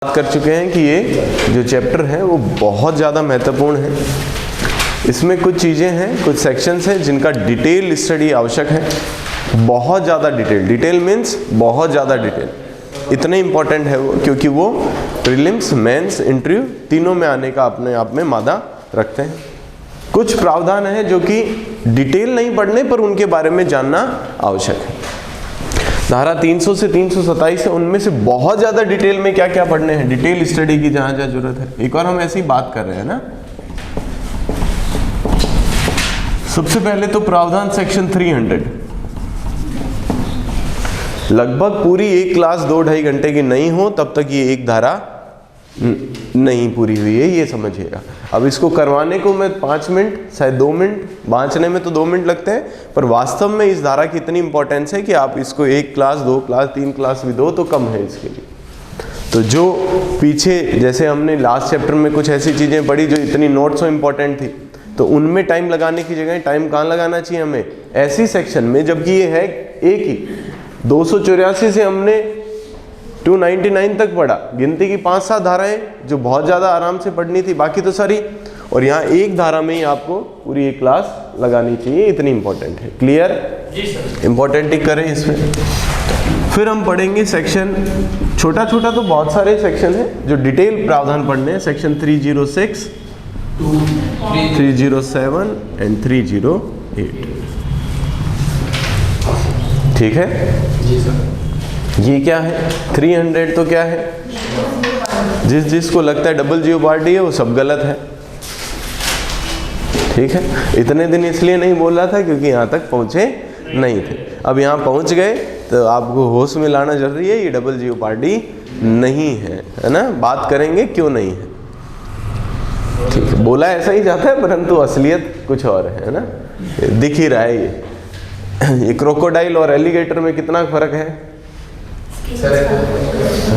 बात कर चुके हैं कि ये जो चैप्टर है वो बहुत ज़्यादा महत्वपूर्ण है। इसमें कुछ चीज़ें हैं, कुछ सेक्शंस हैं जिनका डिटेल स्टडी आवश्यक है। बहुत ज़्यादा डिटेल मीन्स बहुत ज़्यादा डिटेल, इतने इम्पॉर्टेंट है वो, क्योंकि वो प्रीलिम्स, मेंस, इंटरव्यू तीनों में आने का अपने आप में मादा रखते हैं। कुछ प्रावधान है जो कि डिटेल नहीं पढ़ने पर उनके बारे में जानना आवश्यक है। धारा 300 से 327 है, उनमें से बहुत ज़्यादा डिटेल में क्या क्या पढ़ने हैं, डिटेल स्टडी की जहाँ जहाँ जरूरत है। एक और हम ऐसी बात कर रहे हैं ना। सबसे पहले तो प्रावधान सेक्शन 300 लगभग पूरी एक क्लास 2-2.5 घंटे की नहीं हो तब तक ये एक धारा नहीं पूरी हुई है, ये समझिएगा। अब इसको करवाने को मैं 5 मिनट, शायद 2 मिनट, बांचने में तो 2 मिनट लगते हैं, पर वास्तव में इस धारा की इतनी इंपॉर्टेंस है कि आप इसको 1 क्लास, 2 क्लास, 3 क्लास भी दो तो कम है इसके लिए। तो जो पीछे जैसे हमने लास्ट चैप्टर में कुछ ऐसी चीज़ें पढ़ी जो इतनी नॉट सो इम्पॉर्टेंट थी, तो उनमें टाइम लगाने की जगह टाइम कहाँ लगाना चाहिए हमें, ऐसी सेक्शन में, जबकि ये है एक ही 284 से हमने 299 तक पढ़ा। गिनती की 5-7 धाराएं जो बहुत ज़्यादा आराम से पढ़नी थी, बाकी तो सारी, और यहाँ एक धारा में ही आपको पूरी एक क्लास लगानी चाहिए, इतनी इंपॉर्टेंट है। क्लियर? इंपॉर्टेंट टिक करें इसमें। फिर हम पढ़ेंगे सेक्शन, छोटा छोटा तो बहुत सारे सेक्शन हैं जो डिटेल प्रावधान पढ़ने हैं। Section 306, 307 and 308। ठीक है जी सर। ये क्या है 300? तो क्या है, जिसको लगता है डबल जीओपार्डी है वो सब गलत है। ठीक है, इतने दिन इसलिए नहीं बोल रहा था क्योंकि यहाँ तक पहुँचे नहीं थे। अब यहाँ पहुँच गए तो आपको होश में लाना जरूरी है, ये डबल जीओपार्डी नहीं है ना। बात करेंगे क्यों नहीं है। ठीक है, बोला ऐसा ही जाता है परंतु असलियत कुछ और है ना, दिख ही रहा है। ये क्रोकोडाइल और एलिगेटर में कितना फर्क है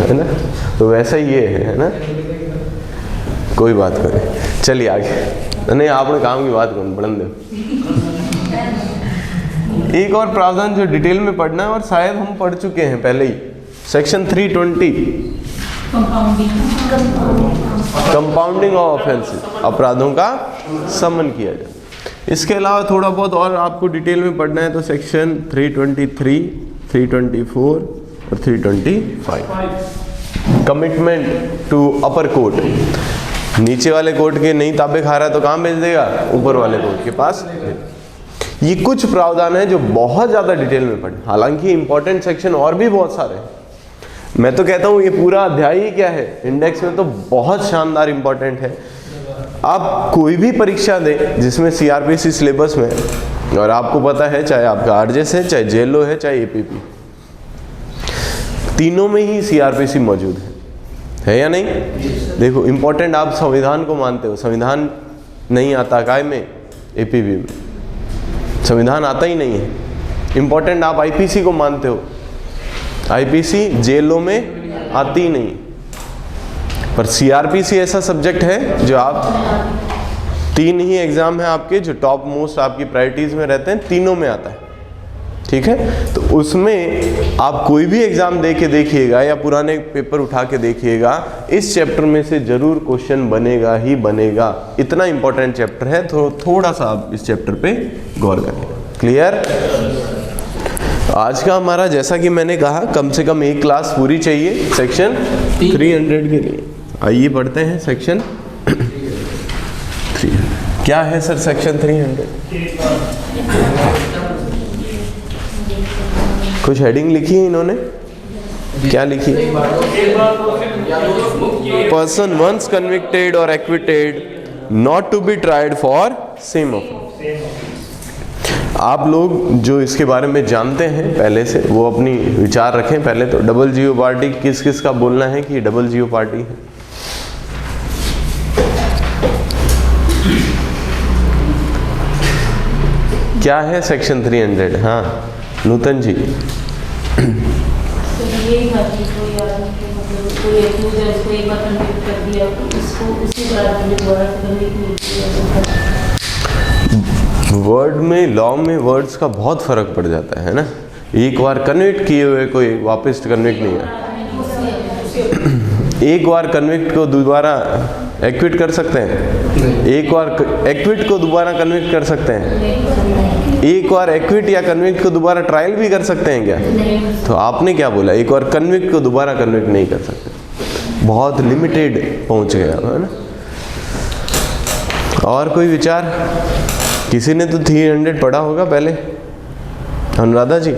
ना, तो वैसा ही ये है ना। कोई बात करें, चलिए आगे। नहीं, आपने काम की बात करो, बढ़न दो। एक और प्रावधान जो डिटेल में पढ़ना है और शायद हम पढ़ चुके हैं पहले ही, सेक्शन 320 कंपाउंडिंग ऑफ ऑफेंसेस, अपराधों का समन किया जाए। इसके अलावा थोड़ा बहुत और आपको डिटेल में पढ़ना है तो सेक्शन 323, 324 और 325 कमिटमेंट टू अपर कोर्ट। नीचे वाले कोर्ट के नहीं ताबे खा रहा है तो कहाँ भेज देगा, ऊपर वाले कोर्ट के पास। ये कुछ प्रावधान है जो बहुत ज़्यादा डिटेल में पढ़े, हालांकि इंपॉर्टेंट सेक्शन और भी बहुत सारे हैं। मैं तो कहता हूँ ये पूरा अध्याय ही क्या है, इंडेक्स में तो बहुत शानदार इंपॉर्टेंट है। आप कोई भी परीक्षा दें जिसमें सीआरपीसी सिलेबस में, और आपको पता है चाहे आपका आरजेएस है, चाहे जेएलओ है, चाहे एपीपी, तीनों में ही सीआरपीसी मौजूद है या नहीं। देखो इंपॉर्टेंट, आप संविधान को मानते हो, संविधान नहीं आता काय में, एपीपी में संविधान आता ही नहीं है। इंपॉर्टेंट, आप आईपीसी को मानते हो, आईपीसी जेएलओ में आती ही नहीं। पर सीआरपीसी ऐसा सब्जेक्ट है जो आप 3 ही एग्जाम है आपके जो टॉप मोस्ट आपकी प्रायोरिटीज में रहते हैं, तीनों में आता है। ठीक है, तो उसमें आप कोई भी एग्जाम दे के देखिएगा या पुराने पेपर उठा के देखिएगा, इस चैप्टर में से जरूर क्वेश्चन बनेगा ही बनेगा। इतना इंपॉर्टेंट चैप्टर है, तो थोड़ा सा आप इस चैप्टर पे गौर करिए। क्लियर? आज का हमारा, जैसा कि मैंने कहा, कम से कम एक क्लास पूरी चाहिए सेक्शन 300 के लिए। आइए पढ़ते हैं सेक्शन 300। क्या है सर सेक्शन 300? कुछ हेडिंग लिखी है इन्होंने, क्या लिखी है? पर्सन वंस कन्विक्टेड और acquitted not to be tried for same offence. आप लोग जो इसके बारे में जानते हैं पहले से, वो अपनी विचार रखें। पहले तो डबल जीओपार्डी किस किस का बोलना है कि डबल जीओपार्डी है। क्या है सेक्शन 300? हाँ नूतन जी। वर्ड में, लॉ में वर्ड्स का बहुत फर्क पड़ जाता है ना। एक बार कन्विक्ट किए हुए कोई वापस कन्विक्ट नहीं है। एक बार कन्विक्ट को दोबारा एक्विट कर सकते हैं? एक बार एक्विट को दोबारा कन्विक्ट कर सकते हैं? एक बार एक्विट या कन्विक्ट को दोबारा ट्रायल भी कर सकते हैं क्या? तो आपने क्या बोला? एक बार कन्विक्ट को दोबारा कन्विक्ट नहीं कर सकते। बहुत लिमिटेड पहुंच गया है ना। और कोई विचार? किसी ने तो 300 पढ़ा होगा पहले। अनुराधा जी,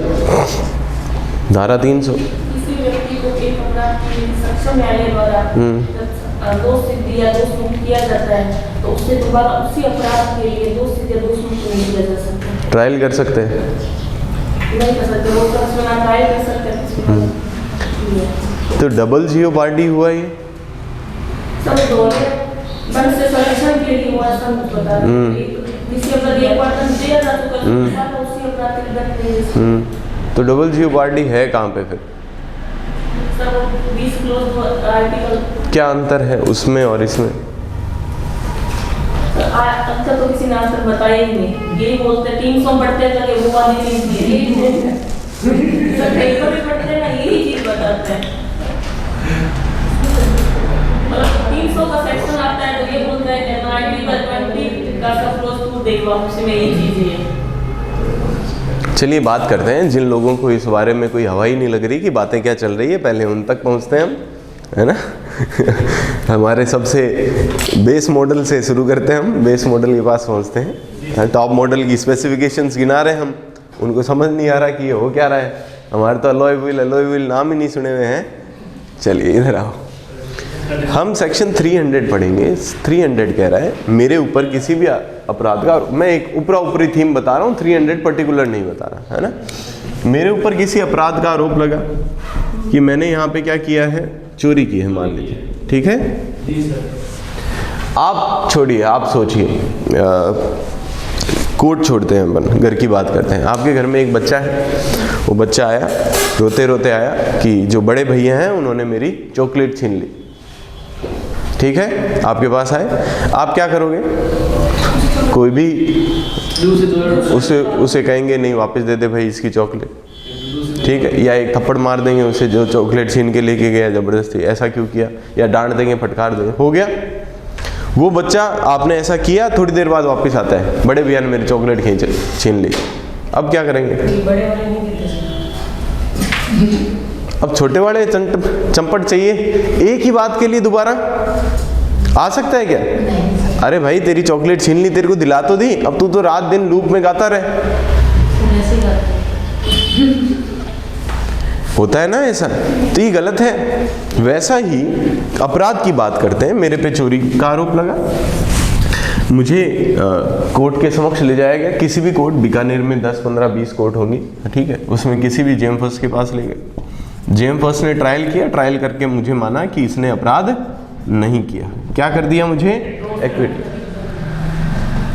धारा 300। किसी व्यक्ति को एक अपराध की सक्षम न्यायालय द्वारा दोष सिद्ध या दोष मुक्त किया जाता है तो उससे दोबारा उसी अपराध के लिए दोष सिद्ध या दोष मुक्त नहीं किया जा सकता। ट्रायल कर सकते हैं? नहीं कर सकते, वो पक्ष में ना ट्रायल कर सकते हैं। तो डबल जीओपार्डी हुआ ये? सब दोनों मन से संरक्षण के लिए हुआ, सब बता रहे हैं। किसी अपराध एक बार दंड दिया जा चुका है, उसी अपराध के दंड नहीं दे सकते। तो डबल जीओपार्डी है कहाँ पे फिर? सब 20 क्लोज आर्टिकल। क्या अंतर है उसमें और इसमें? अंतर तो किसी ने आंसर बताया ही नहीं। यही बोलते हैं 300 पढ़ते चले, वो वाली चीज यही बोलते हैं। सब पेपर में पढ़ते हैं ना, यही चीज बताते हैं। मतलब 300 का सेक्शन आता है तो ये बोलता है कि आर्टिकल 20 का सब क्लोज टू देखो, उसमें यही चीज है। चलिए बात करते हैं जिन लोगों को इस बारे में कोई हवा ही नहीं लग रही कि बातें क्या चल रही है, पहले उन तक पहुंचते हैं हम, है ना। हमारे सबसे बेस मॉडल से शुरू करते हैं, हम बेस मॉडल के पास पहुंचते हैं। टॉप मॉडल की स्पेसिफिकेशंस गिना रहे हैं हम, उनको समझ नहीं आ रहा कि ये हो क्या रहा है। हमारे तो अलॉय व्हील नाम ही नहीं सुने हुए हैं। चलिए इधर आओ, हम सेक्शन 300 पढ़ेंगे। 300 कह रहा है मेरे ऊपर किसी भी अपराध का, मैं एक ऊपरी थीम बता रहा हूँ, 300 पर्टिकुलर नहीं बता रहा, है ना। मेरे ऊपर किसी अपराध का आरोप लगा कि मैंने यहाँ पे क्या किया है, चोरी की है मान लीजिए, ठीक है। आप छोड़िए, आप सोचिए, कोर्ट छोड़ते हैं, अपन घर की बात करते हैं। आपके घर में एक बच्चा है, वो बच्चा आया रोते रोते आया कि जो बड़े भैया हैं उन्होंने मेरी चॉकलेट छीन ली, ठीक है। आपके पास आए, आप क्या करोगे? कोई भी उसे कहेंगे नहीं वापस दे दे भाई इसकी चॉकलेट, ठीक है, या एक थप्पड़ मार देंगे उसे जो चॉकलेट छीन के लेके गया जबरदस्ती, ऐसा क्यों किया, या डांट देंगे, फटकार देंगे, हो गया। वो बच्चा, आपने ऐसा किया, थोड़ी देर बाद वापस आता है, बड़े भैया ने मेरी चॉकलेट छीन ली, अब क्या करेंगे? अब छोटे वाले चंपट चाहिए एक ही बात के लिए दोबारा आ सकता है क्या? अरे भाई तेरी चॉकलेट छीन ली, तेरे को दिला तो दी, अब तू तो रात दिन लूप में गाता रहे। होता है ना ऐसा, तो ये गलत है। वैसा ही अपराध की बात करते हैं। मेरे पे चोरी का आरोप लगा, मुझे कोर्ट के समक्ष ले जाया गया, किसी भी कोर्ट, बीकानेर में 10, 15, 20 कोर्ट होंगी, ठीक है, उसमें किसी भी जेएम फर्स्ट के पास ले गए। जेएम फर्स्ट ने ट्रायल किया, ट्रायल करके मुझे माना कि इसने अपराध नहीं किया। क्या कर दिया मुझे? एक्विट।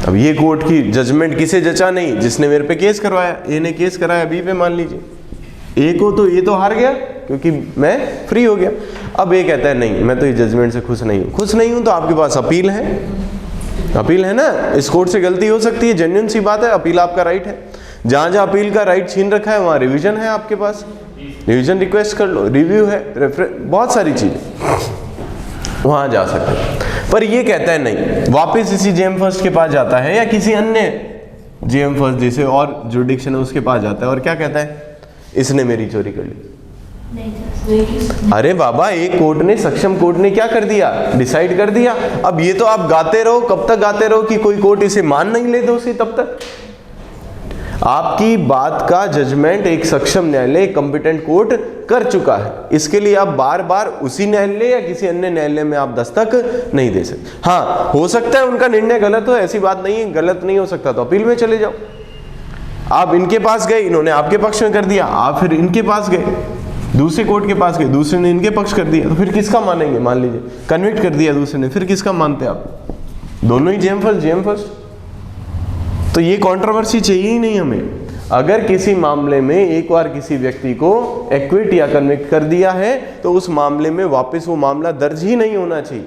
अब ये कोर्ट की जजमेंट किसे जचा? नहीं, जिसने मेरे पे केस करवाया। ए ने केस कराया बी पे, मान लीजिए ए को, तो ये तो हार गया क्योंकि मैं फ्री हो गया। अब ए कहता है नहीं, मैं तो इस जजमेंट से खुश नहीं हूँ। खुश नहीं हूँ तो आपके पास अपील है, अपील है ना। इस कोर्ट से गलती हो सकती है, जेन्युइन सी बात है, अपील आपका राइट है। जहाँ जहाँ अपील का राइट छीन रखा है वहाँ रिवीजन है आपके पास, रिवीजन रिक्वेस्ट कर लो, रिव्यू है, बहुत सारी चीज़ें, वहाँ जा सकते हैं। पर ये कहता है नहीं, वापस इसी जेएम फर्स्ट के पास जाता है या किसी अन्य जेएम फर्स्ट जैसे और जुरिडिक्शन है उसके पास जाता है और क्या कहता है? इसने मेरी चोरी कर ली। अरे बाबा, एक कोर्ट ने, सक्षम कोर्ट ने क्या कर दिया? डिसाइड कर दिया। अब ये तो आप गाते रहो, कब तक गाते रहो कि कोई कोर्ट इसे मान नहीं ले दोषी, तब तक आपकी बात का जजमेंट एक सक्षम न्यायालय, कॉम्पिटेंट कोर्ट कर चुका है। इसके लिए आप बार बार उसी न्यायालय या किसी अन्य न्यायालय में आप दस्तक नहीं दे सकते। हाँ, हो सकता है उनका निर्णय गलत हो, ऐसी बात नहीं है, गलत नहीं हो सकता तो अपील में चले जाओ। आप इनके पास गए, इन्होंने आपके पक्ष में कर दिया, आप फिर इनके पास गए, दूसरे कोर्ट के पास गए, दूसरे ने इनके पक्ष कर दिया, तो फिर किसका मानेंगे? मान लीजिए कन्विक्ट कर दिया दूसरे ने, फिर किसका मानते आप? दोनों ही जेएम फर्स्ट। तो ये कंट्रोवर्सी चाहिए ही नहीं हमें। अगर किसी मामले में एक बार किसी व्यक्ति को एक्विट या कन्विक्ट कर दिया है तो उस मामले में वापस वो मामला दर्ज ही नहीं होना चाहिए।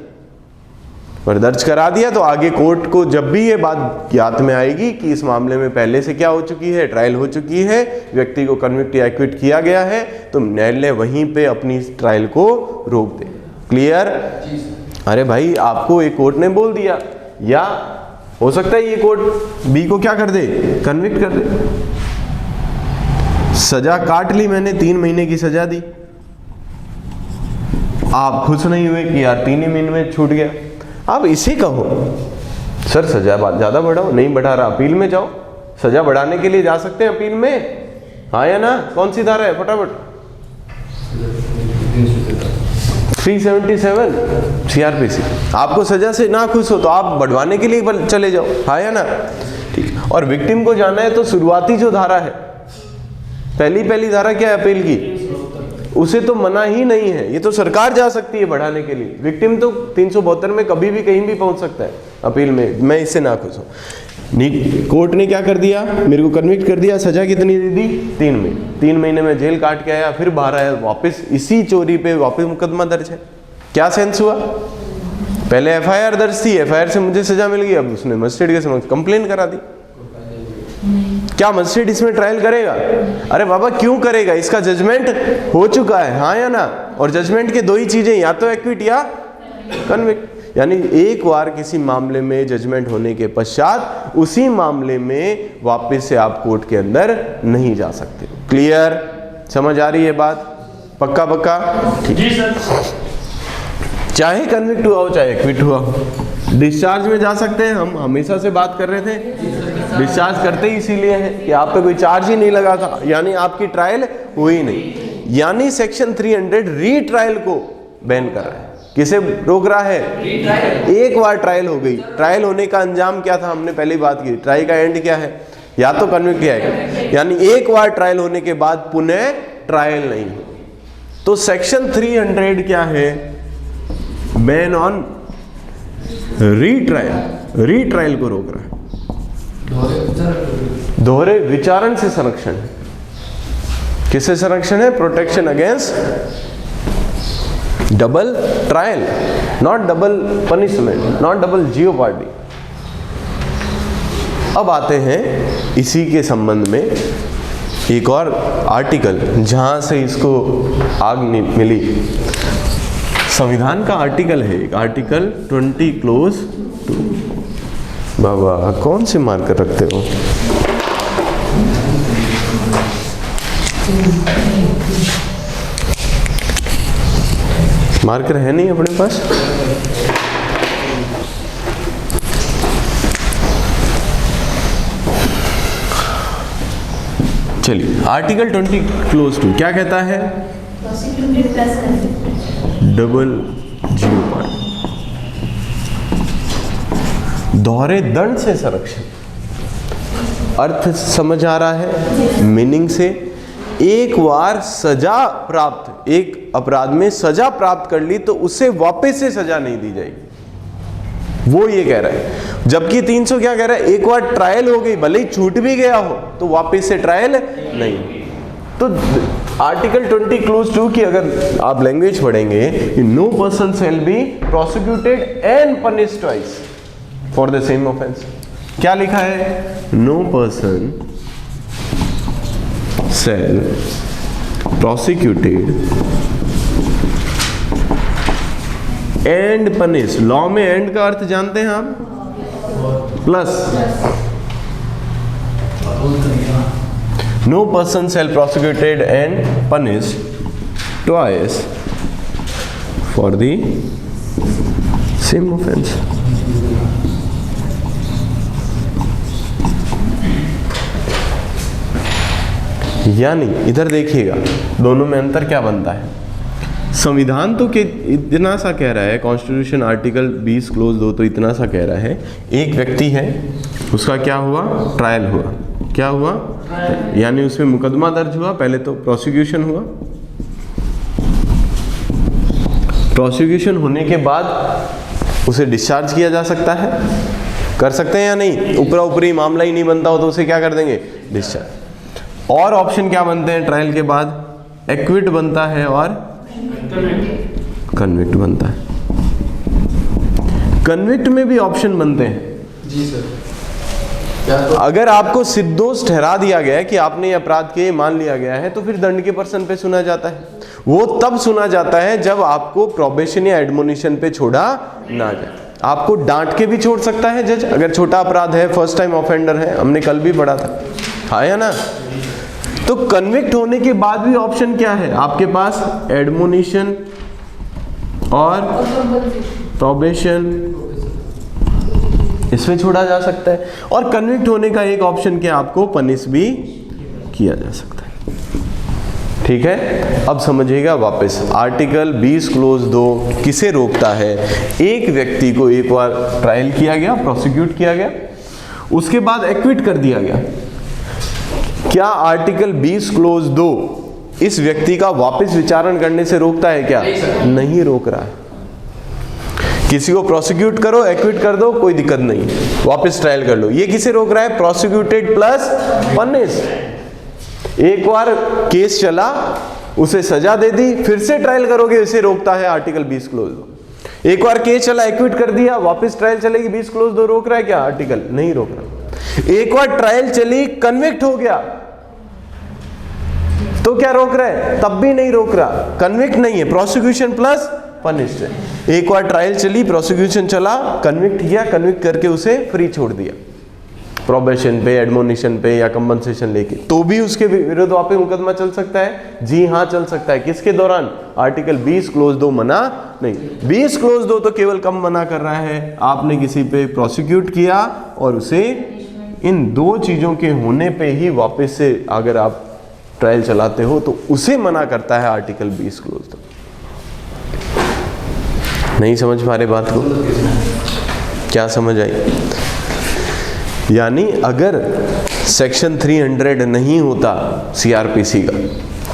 पर दर्ज करा दिया तो आगे कोर्ट को जब भी ये बात याद में आएगी कि इस मामले में पहले से क्या हो चुकी है, ट्रायल हो चुकी है, व्यक्ति को कन्विक्ट या एक्विट किया गया है, तो न्यायालय वहीं पे अपनी ट्रायल को रोक दे। क्लियर? अरे भाई आपको एक कोर्ट ने बोल दिया, या हो सकता है ये कोर्ट बी को क्या कर दे, कन्विक्ट कर दे। सजा काट ली मैंने, 3 महीने की सजा दी, आप खुश नहीं हुए कि यार 3 ही महीने में छूट गया। आप इसे कहो सर सजा ज्यादा बढ़ाओ, नहीं बढ़ा रहा, अपील में जाओ, सजा बढ़ाने के लिए जा सकते हैं अपील में, हाँ या ना? कौन सी धारा है फटाफट? 377 CRPC। आपको सजा से ना खुश हो तो आप बढ़वाने के लिए चले जाओ, हाँ या ना? ठीक। और विक्टिम को जाना है तो शुरुआती जो धारा है, पहली धारा क्या है अपील की, उसे तो मना ही नहीं है, ये तो सरकार जा सकती है बढ़ाने के लिए। विक्टिम तो 372 में कभी भी कहीं भी पहुंच सकता है अपील में, मैं इससे ना खुश हूँ। कोर्ट ने क्या कर दिया, मेरे को कन्विक्ट कर दिया, सजा कितनी दे दी, 3 महीने। 3 महीने में जेल काट के आया, फिर बाहर आया, वापस इसी चोरी पे वापस मुकदमा दर्ज है। क्या सेंस हुआ? पहले FIR दर्ज थी, FIR से मुझे सजा मिल गई, अब उसने मजिस्ट्रेट के समक्ष कंप्लेन करा दी। क्या मजिस्ट्रेट इसमें ट्रायल करेगा? अरे बाबा क्यों करेगा, इसका जजमेंट हो चुका है, हाँ या ना? और जजमेंट के 2 ही चीजें, या तो एक्विट या कन्विक्ट। यानी एक बार किसी मामले में जजमेंट होने के पश्चात उसी मामले में वापस से आप कोर्ट के अंदर नहीं जा सकते। क्लियर? समझ आ रही है बात? पक्का पक्का? ठीक सर। चाहे कन्विक्ट हुआ हो चाहे एक्विट हुआ हो, डिस्चार्ज में जा सकते हैं। हम हमेशा से बात कर रहे थे, डिस्चार्ज करते ही इसीलिए है कि आप पे कोई चार्ज ही नहीं लगा था, यानी आपकी ट्रायल हुई नहीं, यानी सेक्शन 300 रीट्रायल को बैन कर रहा है। किसे रोक रहा है? एक बार ट्रायल हो गई, ट्रायल होने का अंजाम क्या था, हमने पहले बात की, ट्रायल का एंड क्या है, या तो कन्विक्ट या एक्विट। यानी एक बार ट्रायल होने के बाद पुनः ट्रायल नहीं हो। तो सेक्शन 300 क्या है? बैन ऑन रीट्रायल, रीट्रायल को रोक रहा है। दोहरे विचारण से संरक्षण है। किससे संरक्षण है? Protection against double trial, not double punishment, not double jeopardy. अब आते हैं इसी के संबंध में एक और आर्टिकल जहां से इसको आग मिली। संविधान का आर्टिकल है, आर्टिकल 20(2). बाबा कौन से मार्कर रखते हो? मार्कर है नहीं अपने पास? चलिए, आर्टिकल 20(2) क्या कहता है? डबल जीओपार्डी, दोहरे दंड से संरक्षण। अर्थ समझ आ रहा है? मीनिंग से एक बार सजा प्राप्त, एक अपराध में सजा प्राप्त कर ली तो उसे वापस से सजा नहीं दी जाएगी, वो ये कह रहा है। जबकि 300 क्या कह रहा है? एक बार ट्रायल हो गई, भले ही छूट भी गया हो तो वापस से ट्रायल नहीं। तो आर्टिकल 20(2) की अगर आप लैंग्वेज पढ़ेंगे, no person shall be prosecuted and punished twice for the same offence. क्या लिखा है? No person shall prosecuted and punished। Law में एंड का अर्थ जानते हैं आप? Plus. No person shall prosecuted and punished twice for the same offense। यानी इधर देखिएगा दोनों में अंतर क्या बनता है। संविधान तो इतना सा कह रहा है, कॉन्स्टिट्यूशन आर्टिकल 20(2) तो इतना सा कह रहा है, एक व्यक्ति है, उसका क्या हुआ? ट्रायल हुआ। क्या हुआ? यानी उसमें मुकदमा दर्ज हुआ, पहले तो प्रोसिक्यूशन हुआ, प्रोसिक्यूशन होने के बाद उसे डिस्चार्ज किया जा सकता है, कर सकते हैं या नहीं? ऊपरा ऊपरी मामला ही नहीं बनता हो तो उसे क्या कर देंगे? डिस्चार्ज। और ऑप्शन क्या बनते हैं ट्रायल के बाद? एक्विट बनता है और कन्विक्ट बनता है। कन्विक्ट में भी ऑप्शन बनते हैं जी सर। अगर आपको सिर्दोष ठहरा दिया गया है कि आपने ये अपराध किए, मान लिया गया है, तो फिर दंड के पर्सन पे सुना जाता है। वो तब सुना जाता है जब आपको प्रोबेशन या एडमोनिशन पे छोड़ा ना जाए। आपको डांट के भी छोड़ सकता है जज, अगर छोटा अपराध है, फर्स्ट टाइम ऑफेंडर है, हमने कल भी पढ़ा था, हाँ या ना। तो कन्विक्ट होने के बाद भी ऑप्शन क्या है आपके पास, एडमोनिशन और प्रोबेशन, इसमें छोड़ा जा सकता है। और कन्विक्ट होने का एक ऑप्शन क्या, आपको पनिश भी किया जा सकता है। ठीक है, अब समझिएगा वापस, आर्टिकल 20 क्लोज 2 किसे रोकता है, एक व्यक्ति को एक बार ट्रायल किया गया, प्रोसिक्यूट किया गया, उसके बाद एक्विट कर दिया गया, क्या आर्टिकल 20 क्लोज 2 इस व्यक्ति का वापस विचारण करने से रोकता है क्या? नहीं रोक रहा है। किसी को प्रोसिक्यूट करो, एक्विट कर दो, कोई दिक्कत नहीं, वापस ट्रायल कर लो। ये किसे रोक रहा है, प्रोसिक्यूटेड प्लस पनिश। एक बार केस चला, उसे सजा दे दी, फिर से ट्रायल करोगे, इसे रोकता है आर्टिकल 20 क्लोज 2। एक बार केस चला, एक्विट कर दिया, वापस ट्रायल चलेगी, 20 क्लोज 2 रोक रहा है क्या? आर्टिकल नहीं रोक रहा। एक बार ट्रायल चली, कन्विक्ट हो गया, तो क्या रोक रहा है? तब भी नहीं रोक रहा, कन्विक्ट नहीं है, प्रोसिक्यूशन प्लस पनिश है। एक बार ट्रायल चली, प्रोसिक्यूशन चला, कन्विक्ट किया, कन्विक्ट करके उसे फ्री छोड़ दिया, प्रोबेशन पे, एडमोनिशन पे या कंपनसेशन लेके, तो भी उसके विरुद्ध वापस मुकदमा चल सकता है? जी हाँ, चल सकता है। किसके दौरान? आर्टिकल 20 क्लोज 2 मना नहीं। 20 क्लोज 2 तो केवल कम मना कर रहा है, आपने किसी पे प्रोसिक्यूट किया और उसे इन दो चीजों के होने पे ही वापस से अगर आप ट्रायल चलाते हो तो उसे मना करता है आर्टिकल 20 क्लोज 2। नहीं समझ पा रहे बात को? क्या समझ आई? यानी अगर सेक्शन 300 नहीं होता सीआरपीसी का,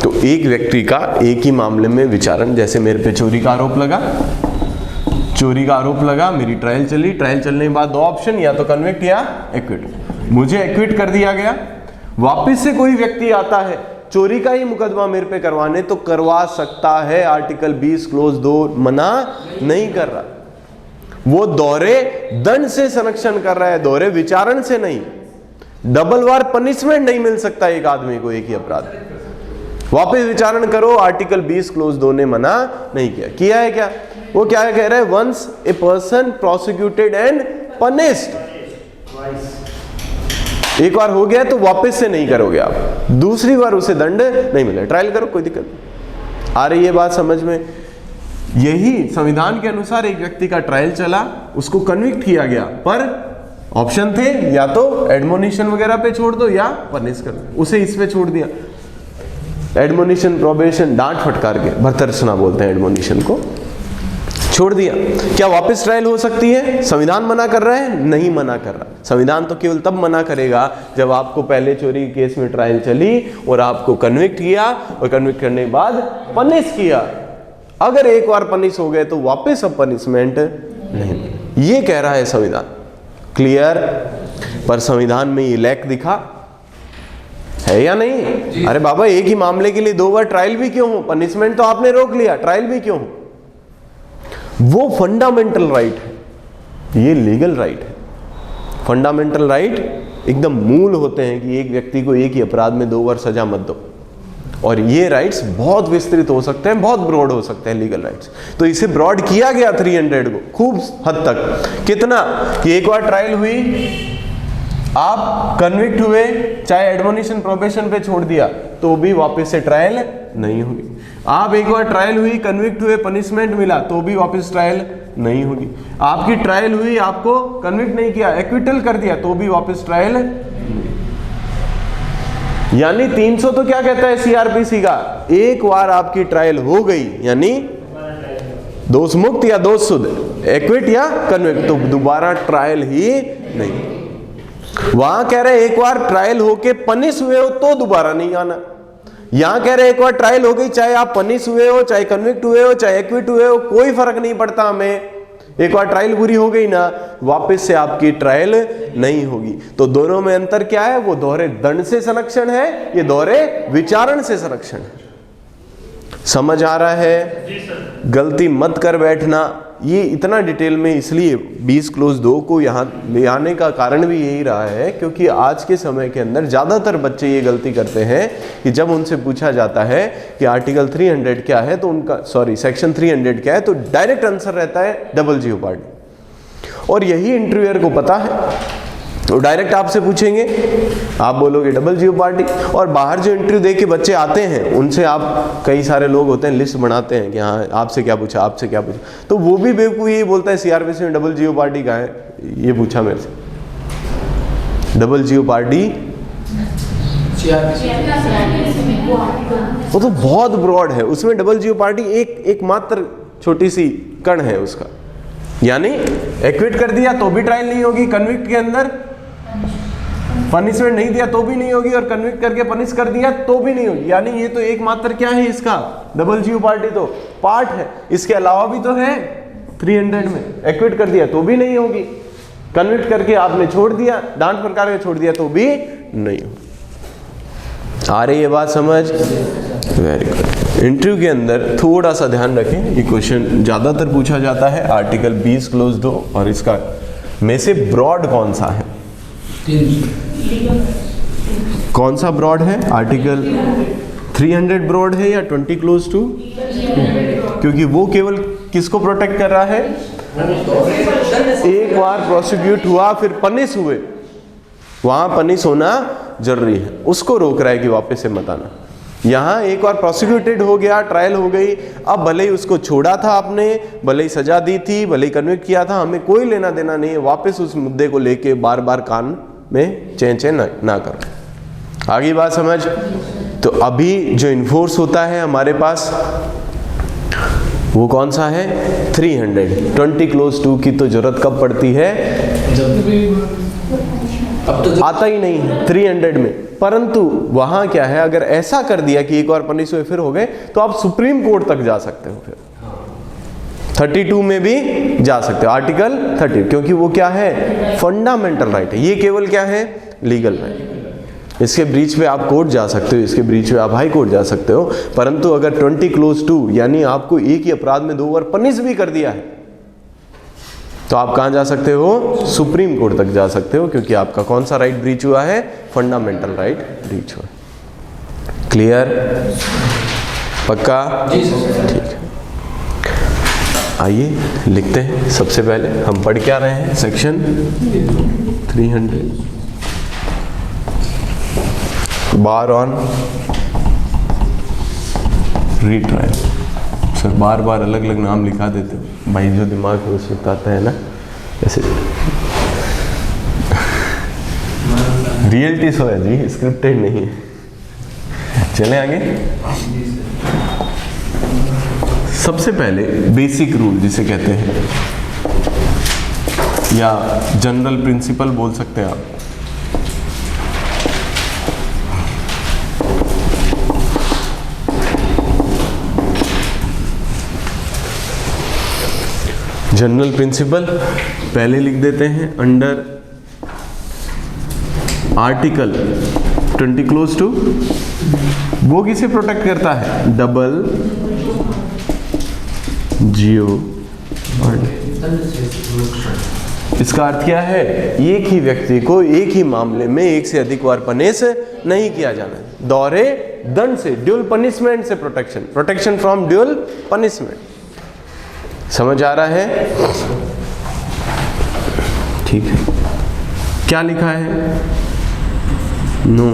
तो एक व्यक्ति का एक ही मामले में विचारण, जैसे मेरे पे चोरी का आरोप लगा, मेरी ट्रायल चली, ट्रायल चलने के बाद दो ऑप्शन, या तो कन्विक्ट या एक्विट। मुझे एक्विट कर दिया गया, वापस से कोई व्यक्ति आता है चोरी का ही मुकदमा मेरे पे करवाने, तो करवा सकता है, आर्टिकल 20 क्लोज 2 मना नहीं कर रहा। वो दोहरे दंड से संरक्षण कर रहा है, दोहरे विचारण से नहीं। डबल वार पनिशमेंट नहीं मिल सकता एक आदमी को एक ही अपराध। वापस विचारण करो, आर्टिकल 20 क्लोज 2 ने मना नहीं किया। किया है क्या? वो क्या कह रहा है, once a person prosecuted and punished, एक बार हो गया तो वापस से नहीं करोगे आप, दूसरी बार उसे दंड नहीं मिला, ट्रायल करो, कोई दिक्कत नहीं। आ रही है बात समझ में? यही संविधान के अनुसार एक व्यक्ति का ट्रायल चला, उसको कन्विक्ट किया गया, पर ऑप्शन थे या तो एडमोनिशन वगैरह पे छोड़ दो या पनिश कर दो, उसे इस पे छोड़ दिया। एडमोनिशन, प्रोबेशन, डांट फटकार के, भर्त्सना बोलते हैं एडमोनिशन को, छोड़ दिया। क्या वापस ट्रायल हो सकती है? संविधान मना कर रहा है? नहीं मना कर रहा। संविधान तो केवल तब मना करेगा जब आपको पहले चोरी के केस में ट्रायल चली और आपको कन्विक्ट किया, और कन्विक्ट करने के बाद पनिश किया। अगर एक बार पनिश हो गए तो वापस अब पनिशमेंट नहीं। ये कह रहा है संविधान, क्लियर? पर संविधान में ये लैक दिखा है या नहीं? अरे बाबा, एक ही मामले के लिए दो बार ट्रायल भी क्यों हो? पनिशमेंट तो आपने रोक लिया, ट्रायल भी क्यों हो? वो फंडामेंटल राइट है, ये लीगल राइट है। फंडामेंटल राइट एकदम मूल होते हैं कि एक व्यक्ति को एक ही अपराध में 2 बार सजा मत दो, और ये राइट्स बहुत विस्तृत हो सकते हैं, बहुत ब्रॉड हो सकते हैं लीगल राइट्स। तो इसे ब्रॉड किया गया 300 को खूब हद तक। कितना कि एक बार ट्रायल हुई, आप कन्विक्ट हुए, चाहे एडमोनिशन प्रोबेशन पे छोड़ दिया, तो भी वापस से ट्रायल नहीं होगी। आप एक बार ट्रायल हुई, कन्विक्ट हुए, पनिशमेंट मिला, तो भी वापस ट्रायल नहीं होगी। आपकी ट्रायल हुई, आपको कन्विक्ट नहीं किया, एक्विटल कर दिया, तो भी वापस ट्रायल नहीं। यानी 300 तो क्या कहता है सीआरपीसी का, एक बार आपकी ट्रायल हो गई यानी दोष मुक्त या दोष शुद्ध, एक्विट या कन्विक्ट, तो दोबारा ट्रायल ही नहीं। वहां कह रहे एक बार ट्रायल होके पनिश हुए हो तो दोबारा नहीं आना। यहां कह रहे एक बार ट्रायल हो गई, चाहे आप पनिश हुए हो, चाहे कन्विक्ट हुए हो, चाहे एक्विट हुए हो, कोई फर्क नहीं पड़ता हमें। एक बार ट्रायल पूरी हो गई ना, वापस से आपकी ट्रायल नहीं होगी। तो दोनों में अंतर क्या है? वो दोहरे दंड से संरक्षण है, ये दोहरे विचारण से संरक्षण है। समझ आ रहा है? गलती मत कर बैठना। ये इतना डिटेल में इसलिए 20 क्लोज 2 को यहाँ ले आने का कारण भी यही रहा है क्योंकि आज के समय के अंदर ज़्यादातर बच्चे ये गलती करते हैं कि जब उनसे पूछा जाता है कि आर्टिकल 300 क्या है तो उनका सेक्शन 300 क्या है तो डायरेक्ट आंसर रहता है डबल जियोपार्डी। और यही इंटरव्यूअर को पता है, तो डायरेक्ट आपसे पूछेंगे, आप बोलोगे डबल जियोपार्डी। और बाहर जो इंटरव्यू दे के बच्चे आते हैं उनसे आप, कई सारे लोग होते हैं लिस्ट बनाते हैं कि हाँ आपसे क्या पूछा, आपसे क्या पूछा, तो वो भी बेवकूफ़ यही बोलता है सीआरपीसी में डबल जियोपार्डी कहाँ है, ये पूछा मेरे से। डबल जियोपार्डी वो तो बहुत ब्रॉड है, उसमें डबल जियोपार्डी एक मात्र छोटी सी कण है उसका, यानी एक्विट कर दिया तो भी ट्रायल नहीं होगी, कन्विक्ट के अंदर पनिशमेंट नहीं दिया तो भी नहीं होगी, और कन्विक्ट करके पनिश कर दिया तो भी नहीं होगी। यानी ये तो एकमात्र क्या है इसका, डबल जियोपार्डी तो पार्ट है, इसके अलावा भी तो है 300 में। एक्विट कर दिया तो भी नहीं होगी, कन्विक्ट करके आपने छोड़ दिया, डांट प्रकार का छोड़ दिया तो भी नहीं होगी। आ रही है बात समझ? Very good. इंटरव्यू के अंदर थोड़ा सा ध्यान रखें, ये क्वेश्चन ज़्यादातर पूछा जाता है आर्टिकल 20 क्लोज 2 और इसका में से ब्रॉड कौन सा है, कौन सा ब्रॉड है, आर्टिकल 300 ब्रॉड है या 20 क्लोज 2? क्योंकि वो केवल किसको प्रोटेक्ट कर रहा है, एक बार प्रोसिक्यूट हुआ फिर पनिश हुए, वहां पनिश होना जरूरी है, उसको रोक रहा है कि वापस से मत आना। यहाँ एक बार प्रोसिक्यूटेड हो गया, ट्रायल हो गई, अब भले ही उसको छोड़ा था आपने, भले ही सजा दी थी, भले ही कन्विक्ट किया था, हमें कोई लेना देना नहीं है, वापस उस मुद्दे को लेके बार बार कान में चें ना करो। आगे बात समझ? तो अभी जो इन्फोर्स होता है हमारे पास वो कौन सा है, 300। 20 क्लोज 2 की तो जरूरत कब पड़ती है, अब तो आता ही नहीं है 300 में। परंतु वहां क्या है, अगर ऐसा कर दिया कि एक बार पनिश हुए फिर हो गए, तो आप सुप्रीम कोर्ट तक जा सकते हो, फिर 32 में भी जा सकते हो, आर्टिकल 30, क्योंकि वो क्या है, फंडामेंटल राइट है। ये केवल क्या है, लीगल राइट। इसके ब्रीच पे आप कोर्ट जा सकते हो, इसके ब्रीच पे आप हाई कोर्ट जा सकते हो। परंतु अगर 20 क्लोज 2 यानी आपको एक ही अपराध में 2 बार पनिश भी कर दिया है, तो आप कहां जा सकते हो, सुप्रीम कोर्ट तक जा सकते हो, क्योंकि आपका कौन सा राइट ब्रीच हुआ है, फंडामेंटल राइट ब्रीच हुआ। क्लियर? पक्का? ठीक है, आइए लिखते हैं। सबसे पहले हम पढ़ क्या रहे हैं, section 300 bar on retrial. Sir बार बार अलग अलग नाम लिखा देते हो भाई, जो दिमाग में उस वक्त आता है ना, ऐसे रियलिटी शो है जी, स्क्रिप्टेड नहीं है। चलें आगे। सबसे पहले बेसिक रूल जिसे कहते हैं, या जनरल प्रिंसिपल बोल सकते हैं आप। जनरल प्रिंसिपल पहले लिख देते हैं, अंडर आर्टिकल 20 क्लोज 2 वो किसे प्रोटेक्ट करता है, डबल जियो। इसका अर्थ क्या है, एक ही व्यक्ति को एक ही मामले में एक से अधिक बार पनिश नहीं किया जाना, दोहरे दंड से, ड्यूल पनिशमेंट से प्रोटेक्शन फ्रॉम ड्यूल पनिशमेंट। समझ आ रहा है? ठीक है, क्या लिखा है, no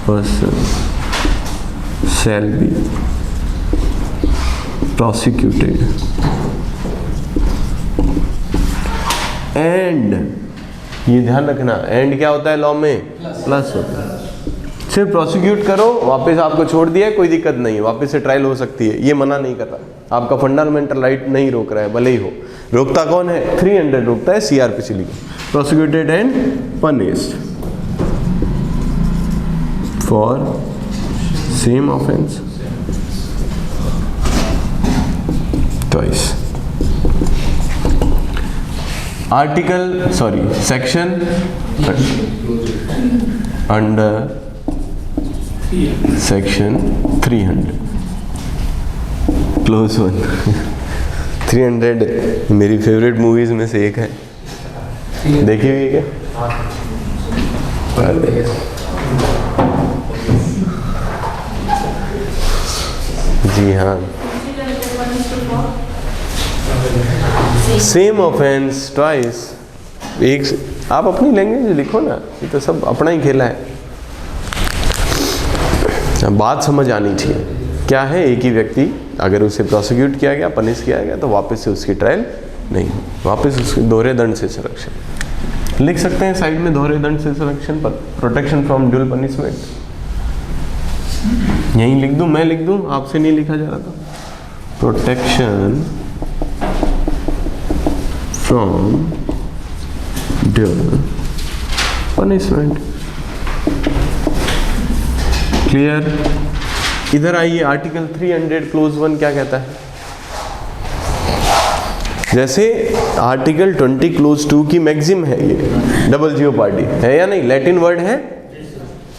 person shall be prosecuted and, ये ध्यान रखना, एंड क्या होता है लॉ में, प्लस होता है। सिर्फ प्रोसिक्यूट करो, वापस आपको छोड़ दिया, कोई दिक्कत नहीं है, वापस से ट्रायल हो सकती है, ये मना नहीं कर रहा, आपका फंडामेंटल राइट नहीं रोक रहा है, भले ही हो। रोकता कौन है, 300 रोकता है, CrPC legal, prosecuted and punished for same offence twice. Section under section 300 close one 300 मेरी फेवरेट मूवीज में से एक है। देखी हुई है क्या? जी हाँ। Same offence twice. एक आप अपनी लैंग्वेज लिखो ना, ये तो सब अपना ही खेला है। बात समझ आनी चाहिए। क्या है, एक ही व्यक्ति अगर उसे प्रोसिक्यूट किया गया, पनिश किया गया, तो वापस से उसकी ट्रायल नहीं, वापस उसके दोहरे दंड से संरक्षण। लिख सकते हैं साइड में, दोहरे दंड से संरक्षण पर प्रोटेक्शन फ्रॉम ड्यूल पनिशमेंट। यहीं लिख दूं, मैं लिख दूं, आपसे नहीं लिखा जा रहा था। Protection from dual punishment. Clear? इधर आइए, आर्टिकल 300 क्लोज 1 क्या कहता है? जैसे आर्टिकल 20 क्लोज 2 की मैक्सिम है ये, डबल जियो पार्टी है या नहीं? लैटिन वर्ड है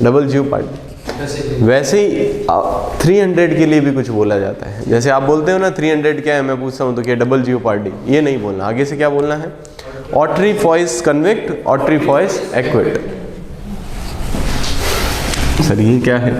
डबल जियो पार्टी। वैसे ही 300 के लिए भी कुछ बोला जाता है। जैसे आप बोलते हो ना 300 क्या है, मैं पूछता हूँ तो क्या डबल जियो पार्टी, ये नहीं बोलना। आगे से क्या बोलना है? ऑट्रीफॉइस कन्विक्ट, ऑट्रीफॉइस एक्विट। सर ये क्या है?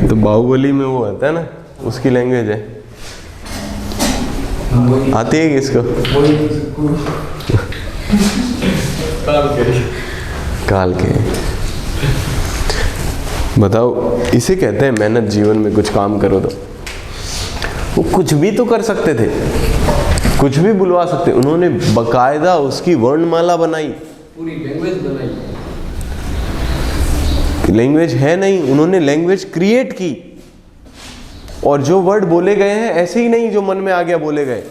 तो बाहुबली में वो आता है ना, उसकी लैंग्वेज है। आती है किसको? काल के। बताओ, इसे कहते हैं मेहनत। जीवन में कुछ काम करो तो वो कुछ भी तो कर सकते थे, कुछ भी बुलवा सकते। उन्होंने बकायदा उसकी वर्णमाला बनाई, पूरी लैंग्वेज बनाई। लैंग्वेज है नहीं, उन्होंने लैंग्वेज क्रिएट की। और जो वर्ड बोले गए हैं ऐसे ही नहीं जो मन में आ गया बोले गए।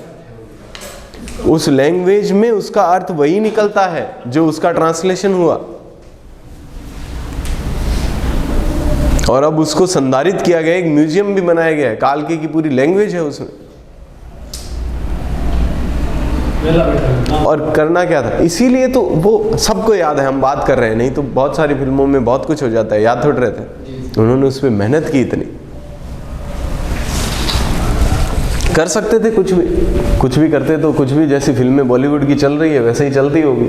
उस लैंग्वेज में उसका अर्थ वही निकलता है जो उसका ट्रांसलेशन हुआ, और अब उसको संधारित किया गया। एक म्यूजियम भी बनाया गया है, कालके की पूरी लैंग्वेज है उसमें। और करना क्या था, इसीलिए तो वो सबको याद है। हम बात कर रहे हैं, नहीं तो बहुत सारी फिल्मों में बहुत कुछ हो जाता है, याद थोड़े रहते। उन्होंने उस पर मेहनत की इतनी। कर सकते थे कुछ भी करते तो कुछ भी, जैसी फिल्में बॉलीवुड की चल रही है वैसे ही चलती होगी।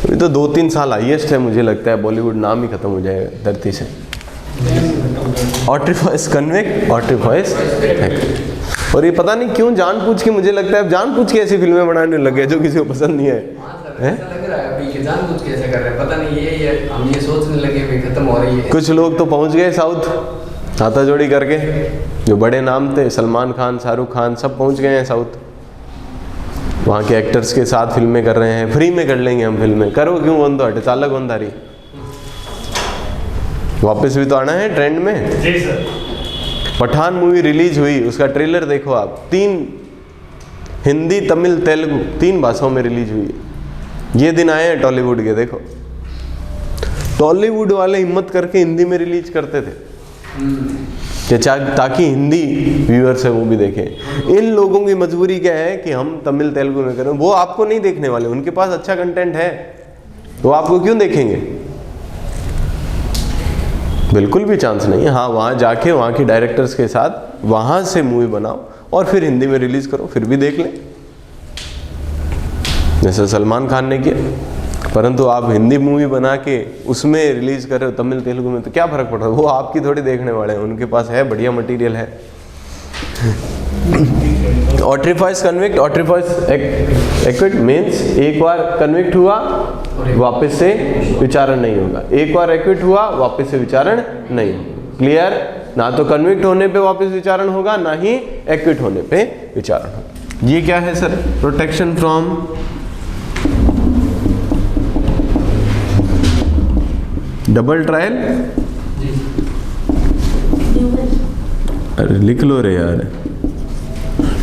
अभी तो 2-3 साल हाईएस्ट है, मुझे लगता है बॉलीवुड नाम ही खत्म हो जाएगा धरती से। ऑट्रीफॉइस कन्विक्ट, ऑट्रीफॉइस एक्विट। और ये पता नहीं क्यों जानबूझ के, मुझे लगता है जानबूझ के ऐसी फिल्में बनाने लगे जो किसी को पसंद नहीं है। ऐसा लग रहा है अभी कि जानबूझ के ऐसा कर रहे हैं, पता नहीं ये हम ये सोचने लगे भी खत्म हो रही है। कुछ लोग तो पहुंच गए साउथ हाथाजोड़ी करके, जो बड़े नाम थे, सलमान खान, शाहरुख खान, सब पहुंच गए हैं साउथ। वहाँ के एक्टर्स के साथ फिल्में कर रहे हैं, फ्री में कर लेंगे हम फिल्में। करो क्यों बंद हटे, चालक बंदारी। वापस भी तो आना है ट्रेंड में। जी सर। पठान मूवी रिलीज हुई, उसका ट्रेलर देखो आप। 3 हिंदी, तमिल, तेलुगु 3 भाषाओं में रिलीज हुई है। ये दिन आए हैं टॉलीवुड के। देखो, टॉलीवुड वाले हिम्मत करके हिंदी में रिलीज करते थे ताकि हिंदी व्यूअर्स है वो भी देखें। इन लोगों की मजबूरी क्या है कि हम तमिल तेलुगु में करें, वो आपको नहीं देखने वाले। उनके पास अच्छा कंटेंट है, वो आपको क्यों देखेंगे? बिल्कुल भी चांस नहीं है। हाँ, वहाँ जाके वहाँ के डायरेक्टर्स के साथ वहाँ से मूवी बनाओ और फिर हिंदी में रिलीज करो, फिर भी देख लें, जैसे सलमान खान ने किया। परंतु आप हिंदी मूवी बना के उसमें रिलीज कर रहे हो तमिल तेलुगु में, तो क्या फर्क पड़ रहा है? वो आपकी थोड़ी देखने वाले हैं, उनके पास है, बढ़िया मटेरियल है। ऑट्रीफॉइस कन्विक्ट, ऑट्रीफॉइस एक्विट मीन्स एक बार कन्विक्ट हुआ वापस से विचारण नहीं होगा, एक बार एक्विट हुआ वापस से विचारण नहीं होगा। क्लियर? ना तो कन्विक्ट होने पे वापस विचारण होगा, ना ही एक्विट होने पे विचारण होगा। ये क्या है sir? Protection from double trial. अरे लिख लो रे यार,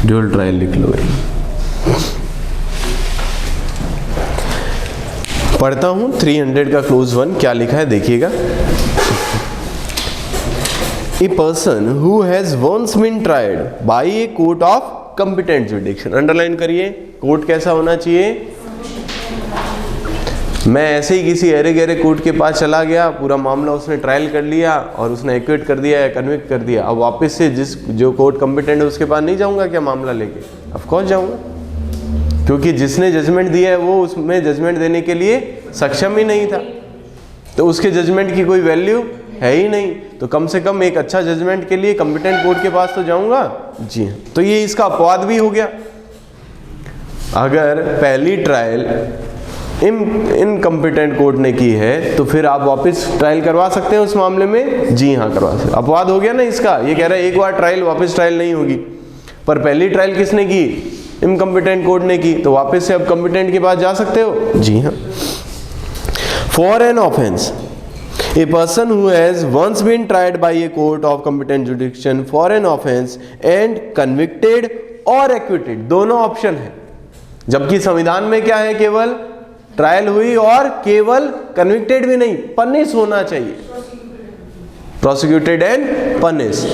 ड्यूल ट्रायल लिख लो। पढ़ता हूं 300 का क्लोज 1 क्या लिखा है, देखिएगा। A person who has once been tried by a court of competent jurisdiction. Underline करिए, कोर्ट कैसा होना चाहिए। मैं ऐसे ही किसी अरे गहरे कोर्ट के पास चला गया, पूरा मामला उसने ट्रायल कर लिया और उसने एक्विट कर दिया या कन्विक्ट कर दिया, अब वापस से जो कोर्ट कंपिटेंट है उसके पास नहीं जाऊंगा क्या मामला लेके? ऑफ कोर्स जाऊंगा, क्योंकि जिसने जजमेंट दिया है वो उसमें जजमेंट देने के लिए सक्षम ही नहीं था, तो उसके जजमेंट की कोई वैल्यू है ही नहीं। तो कम से कम एक अच्छा जजमेंट के लिए कंपिटेंट कोर्ट के पास तो जाऊंगा। जी हाँ, तो ये इसका अपवाद भी हो गया। अगर पहली ट्रायल इनकम्पिटेंट कोर्ट ने की है तो फिर आप वापस ट्रायल करवा सकते हैं उस मामले में। जी हाँ, करवा सकते। अपवाद हो गया ना इसका, ये कह रहा है एक बार ट्रायल वापस ट्रायल नहीं होगी, पर पहली ट्रायल किसने की? इनकम्पिटेंट कोर्ट ने की, तो वापस से अब कंपिटेंट के पास जा सकते हो। जी हाँ। For an offence a person who has once been tried by a court of competent jurisdiction for an offense and convicted or acquitted, दोनों ऑप्शन है, जबकि संविधान में क्या है? केवल ट्रायल हुई और केवल कन्विक्टेड भी नहीं, पनिश होना चाहिए, प्रोसिक्यूटेड एंड पनिश।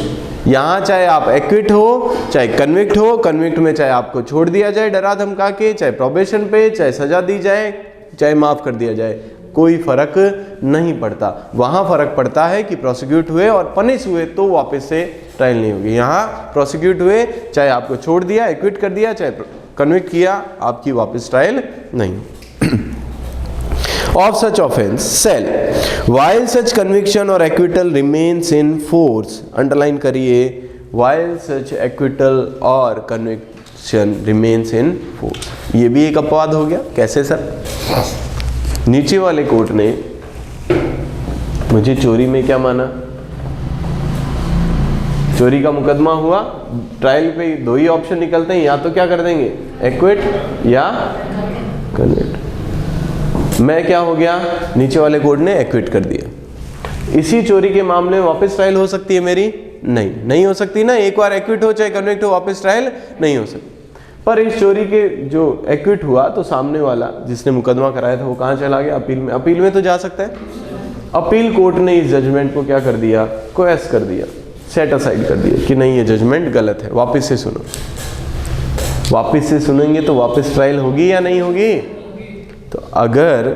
यहाँ चाहे आप एक्विट हो चाहे कन्विक्ट हो, कन्विक्ट में चाहे आपको छोड़ दिया जाए डरा धमका के, चाहे प्रोबेशन पे, चाहे सजा दी जाए, चाहे माफ कर दिया जाए, कोई फर्क नहीं पड़ता। वहाँ फर्क पड़ता है कि प्रोसिक्यूट हुए और पनिश हुए तो वापस से ट्रायल नहीं होगी। यहाँ प्रोसिक्यूट हुए, चाहे आपको छोड़ दिया, एक्विट कर दिया, चाहे कन्विक्ट किया, आपकी वापस ट्रायल नहीं। Of such offense shall, while such conviction or acquittal remains in force, underline करिए, while such acquittal or conviction remains in force, ये भी एक अपवाद हो गया। कैसे सर? नीचे वाले कोर्ट ने मुझे चोरी में क्या माना? चोरी का मुकदमा हुआ, ट्रायल पे दो ही ऑप्शन निकलते हैं, या तो क्या कर देंगे? एक्विट या कन्विक्ट। मैं क्या हो गया? नीचे वाले कोर्ट ने एक्विट कर दिया। इसी चोरी के मामले में वापस ट्रायल हो सकती है मेरी? नहीं हो सकती ना। एक बार एक्विट हो चाहे कन्विक्ट हो, वापस ट्रायल नहीं हो सकती। पर इस चोरी के जो एक्विट हुआ तो सामने वाला जिसने मुकदमा कराया था वो कहाँ चला गया? अपील में। अपील में तो जा सकता है। अपील कोर्ट ने इस जजमेंट को क्या कर दिया? कोएस कर दिया, सेट असाइड कर दिया कि नहीं ये जजमेंट गलत है, वापस से सुनो। वापस से सुनेंगे तो वापस ट्रायल होगी या नहीं होगी? तो अगर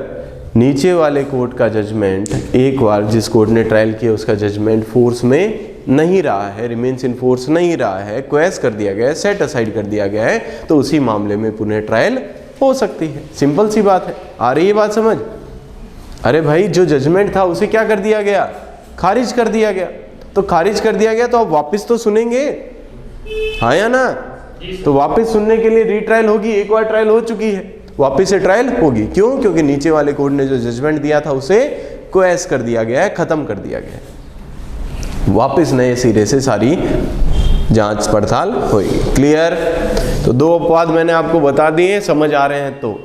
नीचे वाले कोर्ट का जजमेंट एक बार जिस कोर्ट ने ट्रायल किया उसका जजमेंट फोर्स में नहीं रहा है, रिमेन्स इन फोर्स नहीं रहा है, क्वेस कर दिया गया है, सेट असाइड कर दिया गया है, तो उसी मामले में पुनः ट्रायल हो सकती है। सिंपल सी बात है। आ रही है बात समझ? अरे भाई, जो जजमेंट था उसे क्या कर दिया गया? खारिज कर दिया गया। तो खारिज कर दिया गया तो अब वापस तो सुनेंगे, हाँ या ना? तो वापस सुनने के लिए रीट्रायल होगी। एक बार ट्रायल हो चुकी है, वापस से ट्रायल होगी। क्यों? क्योंकि नीचे वाले कोर्ट ने जो जजमेंट दिया था उसे क्वेस कर दिया गया है, खत्म कर दिया गया है। वापस नए सिरे से सारी जांच पड़ताल होगी। क्लियर? तो दो अपवाद मैंने आपको बता दिए, समझ आ रहे हैं? तो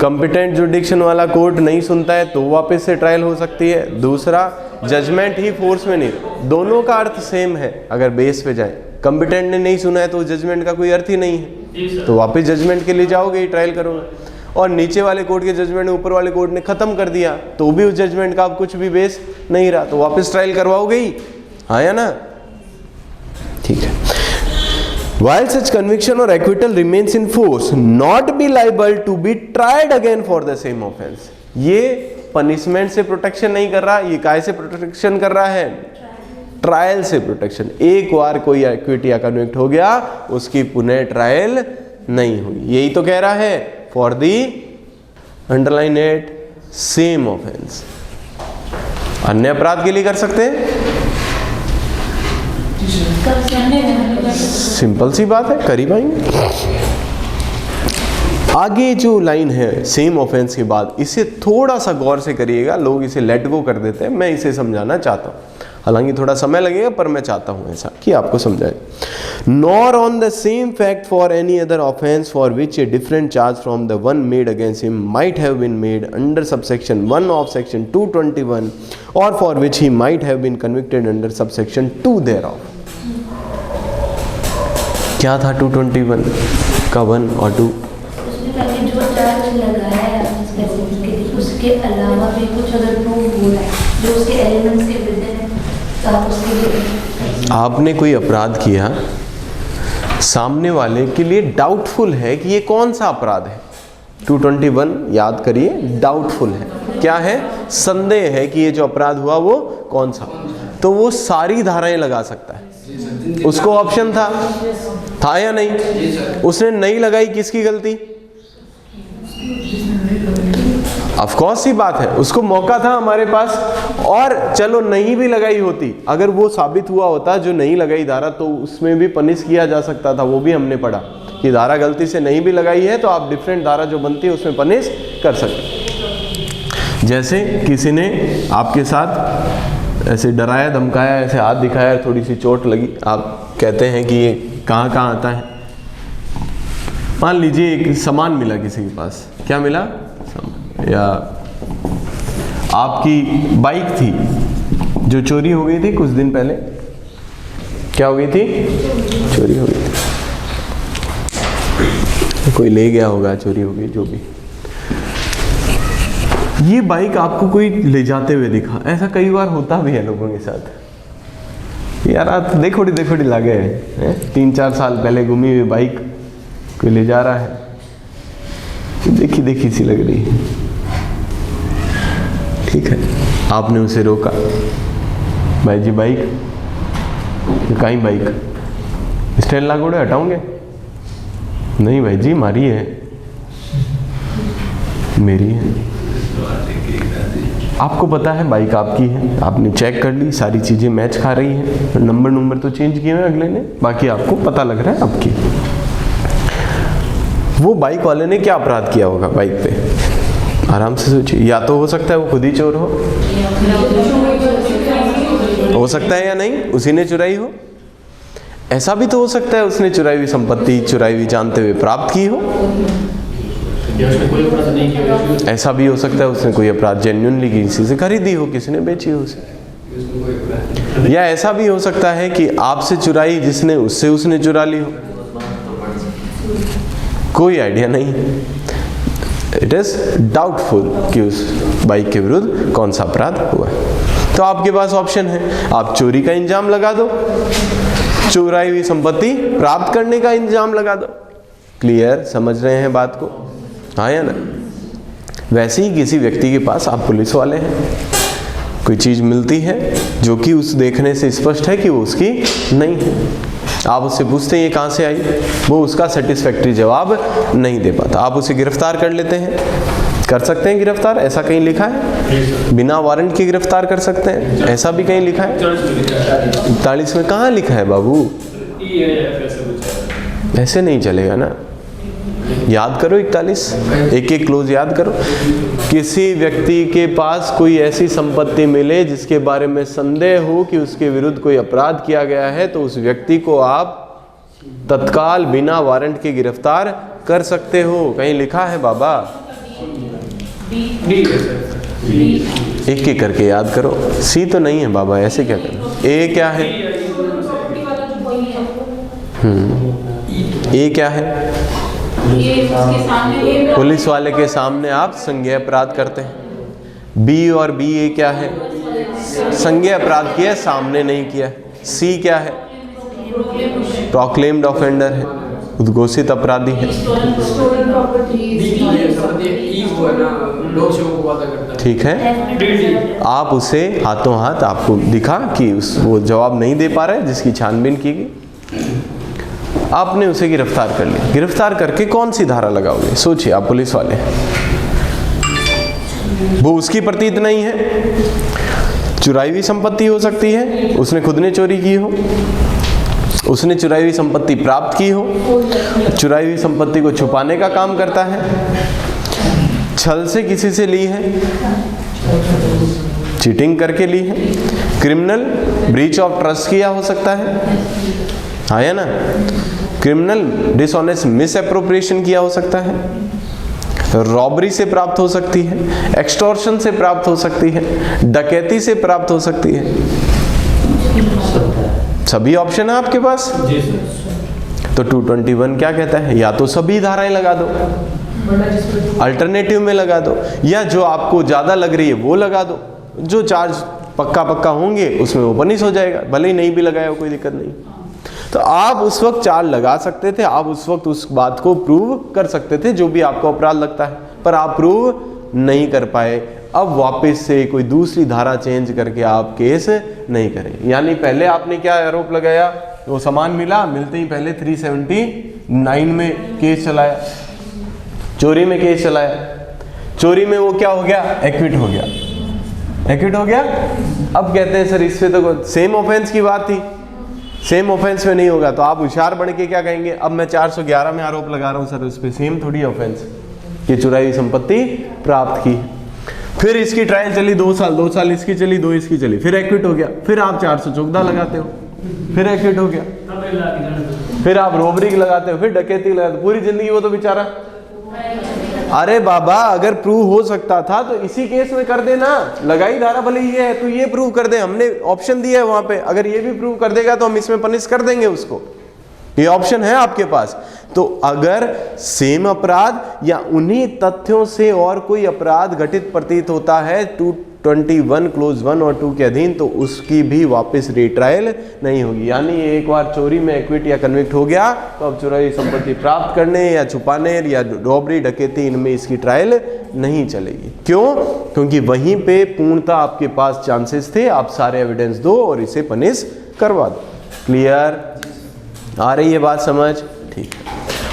कंपिटेंट जुडिक्शन वाला कोर्ट नहीं सुनता है तो वापस से ट्रायल हो सकती है। दूसरा, जजमेंट ही फोर्स में नहीं। दोनों का अर्थ सेम है अगर बेस पे जाए। कंपिटेंट ने नहीं सुना है तो जजमेंट का कोई अर्थ ही नहीं है, तो वापस जजमेंट के लिए जाओगे ही, ट्रायल करोगे। और नीचे वाले कोर्ट के जजमेंट ऊपर वाले कोर्ट ने खत्म कर दिया तो भी उस जजमेंट का अब कुछ भी बेस नहीं रहा, तो वापस ट्रायल करवाओगे ही, हाँ या ना? ठीक है। While such conviction or acquittal remains in force, not be liable to be tried again for the same offense. ये पनिशमेंट से प्रोटेक्शन नहीं कर रहा, ये काय से प्रोटेक्शन कर रहा है? ट्रायल से प्रोटेक्शन। एक बार कोई एक्विट या कन्विक्ट हो गया उसकी पुनः ट्रायल नहीं हुई। यही तो कह रहा है, for the underline at same offence. अन्य अपराध के लिए कर सकते हैं, सिंपल सी बात है, कर ही पाएंगे। आगे जो लाइन है सेम ऑफेंस के बाद, इसे थोड़ा सा गौर से करिएगा। लोग इसे लेट गो कर देते हैं, मैं इसे समझाना चाहता हूँ। हालांकि थोड़ा समय लगेगा पर मैं चाहता हूँ ऐसा कि आपको समझाए। Nor on the same fact for any other offence for which a different charge from the one made against him might have been made under subsection 1 of section 221 और for which he might have been convicted under subsection 2 thereof। क्या था 221 का 1 और 2? जो charge लगाया है उसके अलावा भी कुछ अगर प्रूव हो रहा है जो उसके एलिमेंट्स के विद इन है, तो आप उसके लिए आपने कोई अपराध किया सामने वाले के लिए डाउटफुल है कि ये कौन सा अपराध है। 221 याद करिए, डाउटफुल है, क्या है, संदेह है कि ये जो अपराध हुआ वो कौन सा, तो वो सारी धाराएं लगा सकता है। उसको ऑप्शन था या नहीं, उसने नहीं लगाई, किसकी गलती? ऑफ कोर्स ही बात है, उसको मौका था हमारे पास, और चलो नहीं भी लगाई होती, अगर वो साबित हुआ होता जो नहीं लगाई धारा, तो उसमें भी पनिश किया जा सकता था। वो भी हमने पढ़ा कि धारा गलती से नहीं भी लगाई है तो आप डिफरेंट धारा जो बनती है उसमें पनिश कर सकते। जैसे किसी ने आपके साथ ऐसे डराया धमकाया, ऐसे हाथ दिखाया, थोड़ी सी चोट लगी, आप कहते हैं कि ये कहाँ कहाँ आता है। मान लीजिए एक सामान मिला किसी के पास, क्या मिला, या आपकी बाइक थी जो चोरी हो गई थी कुछ दिन पहले, क्या हो गई थी, चोरी हो गई थी, कोई ले गया होगा, चोरी हो गई, जो भी। ये बाइक आपको कोई ले जाते हुए दिखा, ऐसा कई बार होता भी है लोगों के साथ, यार आप देखो लागे है 3-4 साल पहले घूमी हुई बाइक कोई ले जा रहा है, देखी सी लग रही है, ठीक है, आपने उसे रोका, भाई जी बाइक कहीं, बाइक स्टैंड लागोड़े हटाओगे? नहीं भाई जी हमारी है, मेरी है। आपको पता है बाइक आपकी है, आपने चेक कर ली, सारी चीज़ें मैच खा रही हैं, नंबर तो चेंज किए हुए अगले ने, बाकी आपको पता लग रहा है आपकी। वो बाइक वाले ने क्या अपराध किया होगा बाइक पे, आराम से सोचिए। या तो हो सकता है वो खुद ही चोर हो सकता है या नहीं, उसी ने चुराई हो। ऐसा भी तो हो सकता है उसने चुराई हुई संपत्ति चुराई हुई जानते हुए प्राप्त की हो। ऐसा भी हो सकता है उसने कोई अपराध जेन्युइनली किसी से खरीदी हो, किसी ने बेची हो उसे। या ऐसा भी हो सकता है कि आपसे चुराई जिसने, उससे उसने चुरा ली हो, कोई आइडिया नहीं। इट इज डाउटफुल कि उस बाइक के विरुद्ध कौन सा अपराध हुआ है। तो आपके पास ऑप्शन है, आप चोरी का इंजाम लगा दो, चुराई हुई संपत्ति प्राप्त करने का इंजाम लगा दो। क्लियर, समझ रहे हैं बात को, हाँ या ना? वैसे ही किसी व्यक्ति के पास, आप पुलिस वाले हैं, कोई चीज मिलती है जो कि उस देखने से स्पष्ट है कि वो उसकी नहीं है, आप उससे पूछते हैं ये कहाँ से आई, वो उसका सेटिस्फैक्ट्री जवाब नहीं दे पाता, आप उसे गिरफ्तार कर लेते हैं। कर सकते हैं गिरफ्तार, ऐसा कहीं लिखा है? बिना वारंट के गिरफ्तार कर सकते हैं, ऐसा भी कहीं लिखा है? 41 में कहाँ लिखा है बाबू? ऐसे नहीं चलेगा ना, याद करो 41, एक क्लोज याद करो। किसी व्यक्ति के पास कोई ऐसी संपत्ति मिले जिसके बारे में संदेह हो कि उसके विरुद्ध कोई अपराध किया गया है, तो उस व्यक्ति को आप तत्काल बिना वारंट के गिरफ्तार कर सकते हो। कहीं लिखा है बाबा? एक करके याद करो। सी तो नहीं है बाबा, ऐसे क्या करें? ए क्या है? ए क्या है? पुलिस वाले के सामने आप संज्ञेय अपराध करते हैं। बी और बी ए क्या है? संज्ञेय अपराध किया, सामने नहीं किया। सी क्या है? प्रोक्लेम्ड ऑफेंडर है, उद्घोषित अपराधी है। ठीक है, आप उसे हाथों हाथ आपको दिखा कि वो जवाब नहीं दे पा रहा है जिसकी छानबीन की गई, आपने उसे गिरफ्तार कर लिया। गिरफ्तार करके कौन सी धारा लगाओगे? सोचिए, आप पुलिस वाले हैं, वो उसकी प्रतीत नहीं है, चुराई हुई संपत्ति हो सकती है, उसने खुद ने चोरी की हो, उसने चुराई हुई संपत्ति प्राप्त की हो, चुराई हुई संपत्ति को छुपाने का काम करता है, छल से किसी से ली है, चीटिंग करके ली है, क्रिमिनल ब्रीच ऑफ ट्रस्ट किया हो सकता है, हाँ या ना? क्रिमिनल डिसऑनेस्ट मिस एप्रोप्रिएशन किया हो सकता है, रॉबरी से प्राप्त हो सकती है, एक्सटॉर्शन से प्राप्त हो सकती है, डकैती से प्राप्त हो सकती है। सभी ऑप्शन है आपके पास। तो 221 क्या कहता है? या तो सभी धाराएं लगा दो, अल्टरनेटिव में लगा दो, या जो आपको ज्यादा लग रही है वो लगा दो। जो चार्ज पक्का होंगे उसमें वो पनिश हो जाएगा, भले ही नहीं भी लगाया हो कोई दिक्कत नहीं। तो आप उस वक्त चाल लगा सकते थे, आप उस वक्त उस बात को प्रूव कर सकते थे जो भी आपको अपराध लगता है, पर आप प्रूव नहीं कर पाए। अब वापस से कोई दूसरी धारा चेंज करके आप केस नहीं करें। यानी पहले आपने क्या आरोप लगाया, वो सामान मिला, मिलते ही पहले 379 में केस चलाया, चोरी में केस चलाया, चोरी में वो क्या हो गया, एक्विट हो गया, एक्विट हो गया। अब कहते हैं सर इस पे तो सेम ऑफेंस की बात थी, सेम ऑफेंस में नहीं होगा, तो आप होशियार बन के क्या कहेंगे, अब मैं 411 में आरोप लगा रहा हूं सर, उस पे सेम थोड़ी ऑफेंस, ये चुराई हुई संपत्ति प्राप्त की। फिर इसकी ट्रायल चली 2 साल, 2 साल इसकी चली, 2 इसकी चली, फिर एक्विट हो गया, फिर आप 414 लगाते हो, फिर एक्विट हो गया, फिर आप रोबरी की लगाते हो, फिर डकैती लगाते हो, पूरी जिंदगी वो तो बेचारा। अरे बाबा अगर प्रूव हो सकता था तो इसी केस में कर देना, लगाई धारा भले ये है तो ये प्रूव कर दे, हमने ऑप्शन दिया है वहां पे, अगर ये भी प्रूव कर देगा तो हम इसमें पनिश कर देंगे उसको, ये ऑप्शन है आपके पास। तो अगर सेम अपराध या उन्हीं तथ्यों से और कोई अपराध घटित प्रतीत होता है 221 क्लोज 1 और 2 के अधीन, तो उसकी भी वापस रीट्रायल नहीं होगी। यानी एक बार चोरी में एक्विट या कन्विक्ट हो गया तो अब चोरी संपत्ति प्राप्त करने या छुपाने या रॉबरी डकैती इनमें इसकी ट्रायल नहीं चलेगी। क्यों? क्योंकि वहीं पे पूर्णतः आपके पास चांसेस थे, आप सारे एविडेंस दो और इसे पनिश करवा दो। क्लियर? आ रही है बात समझ? ठीक है,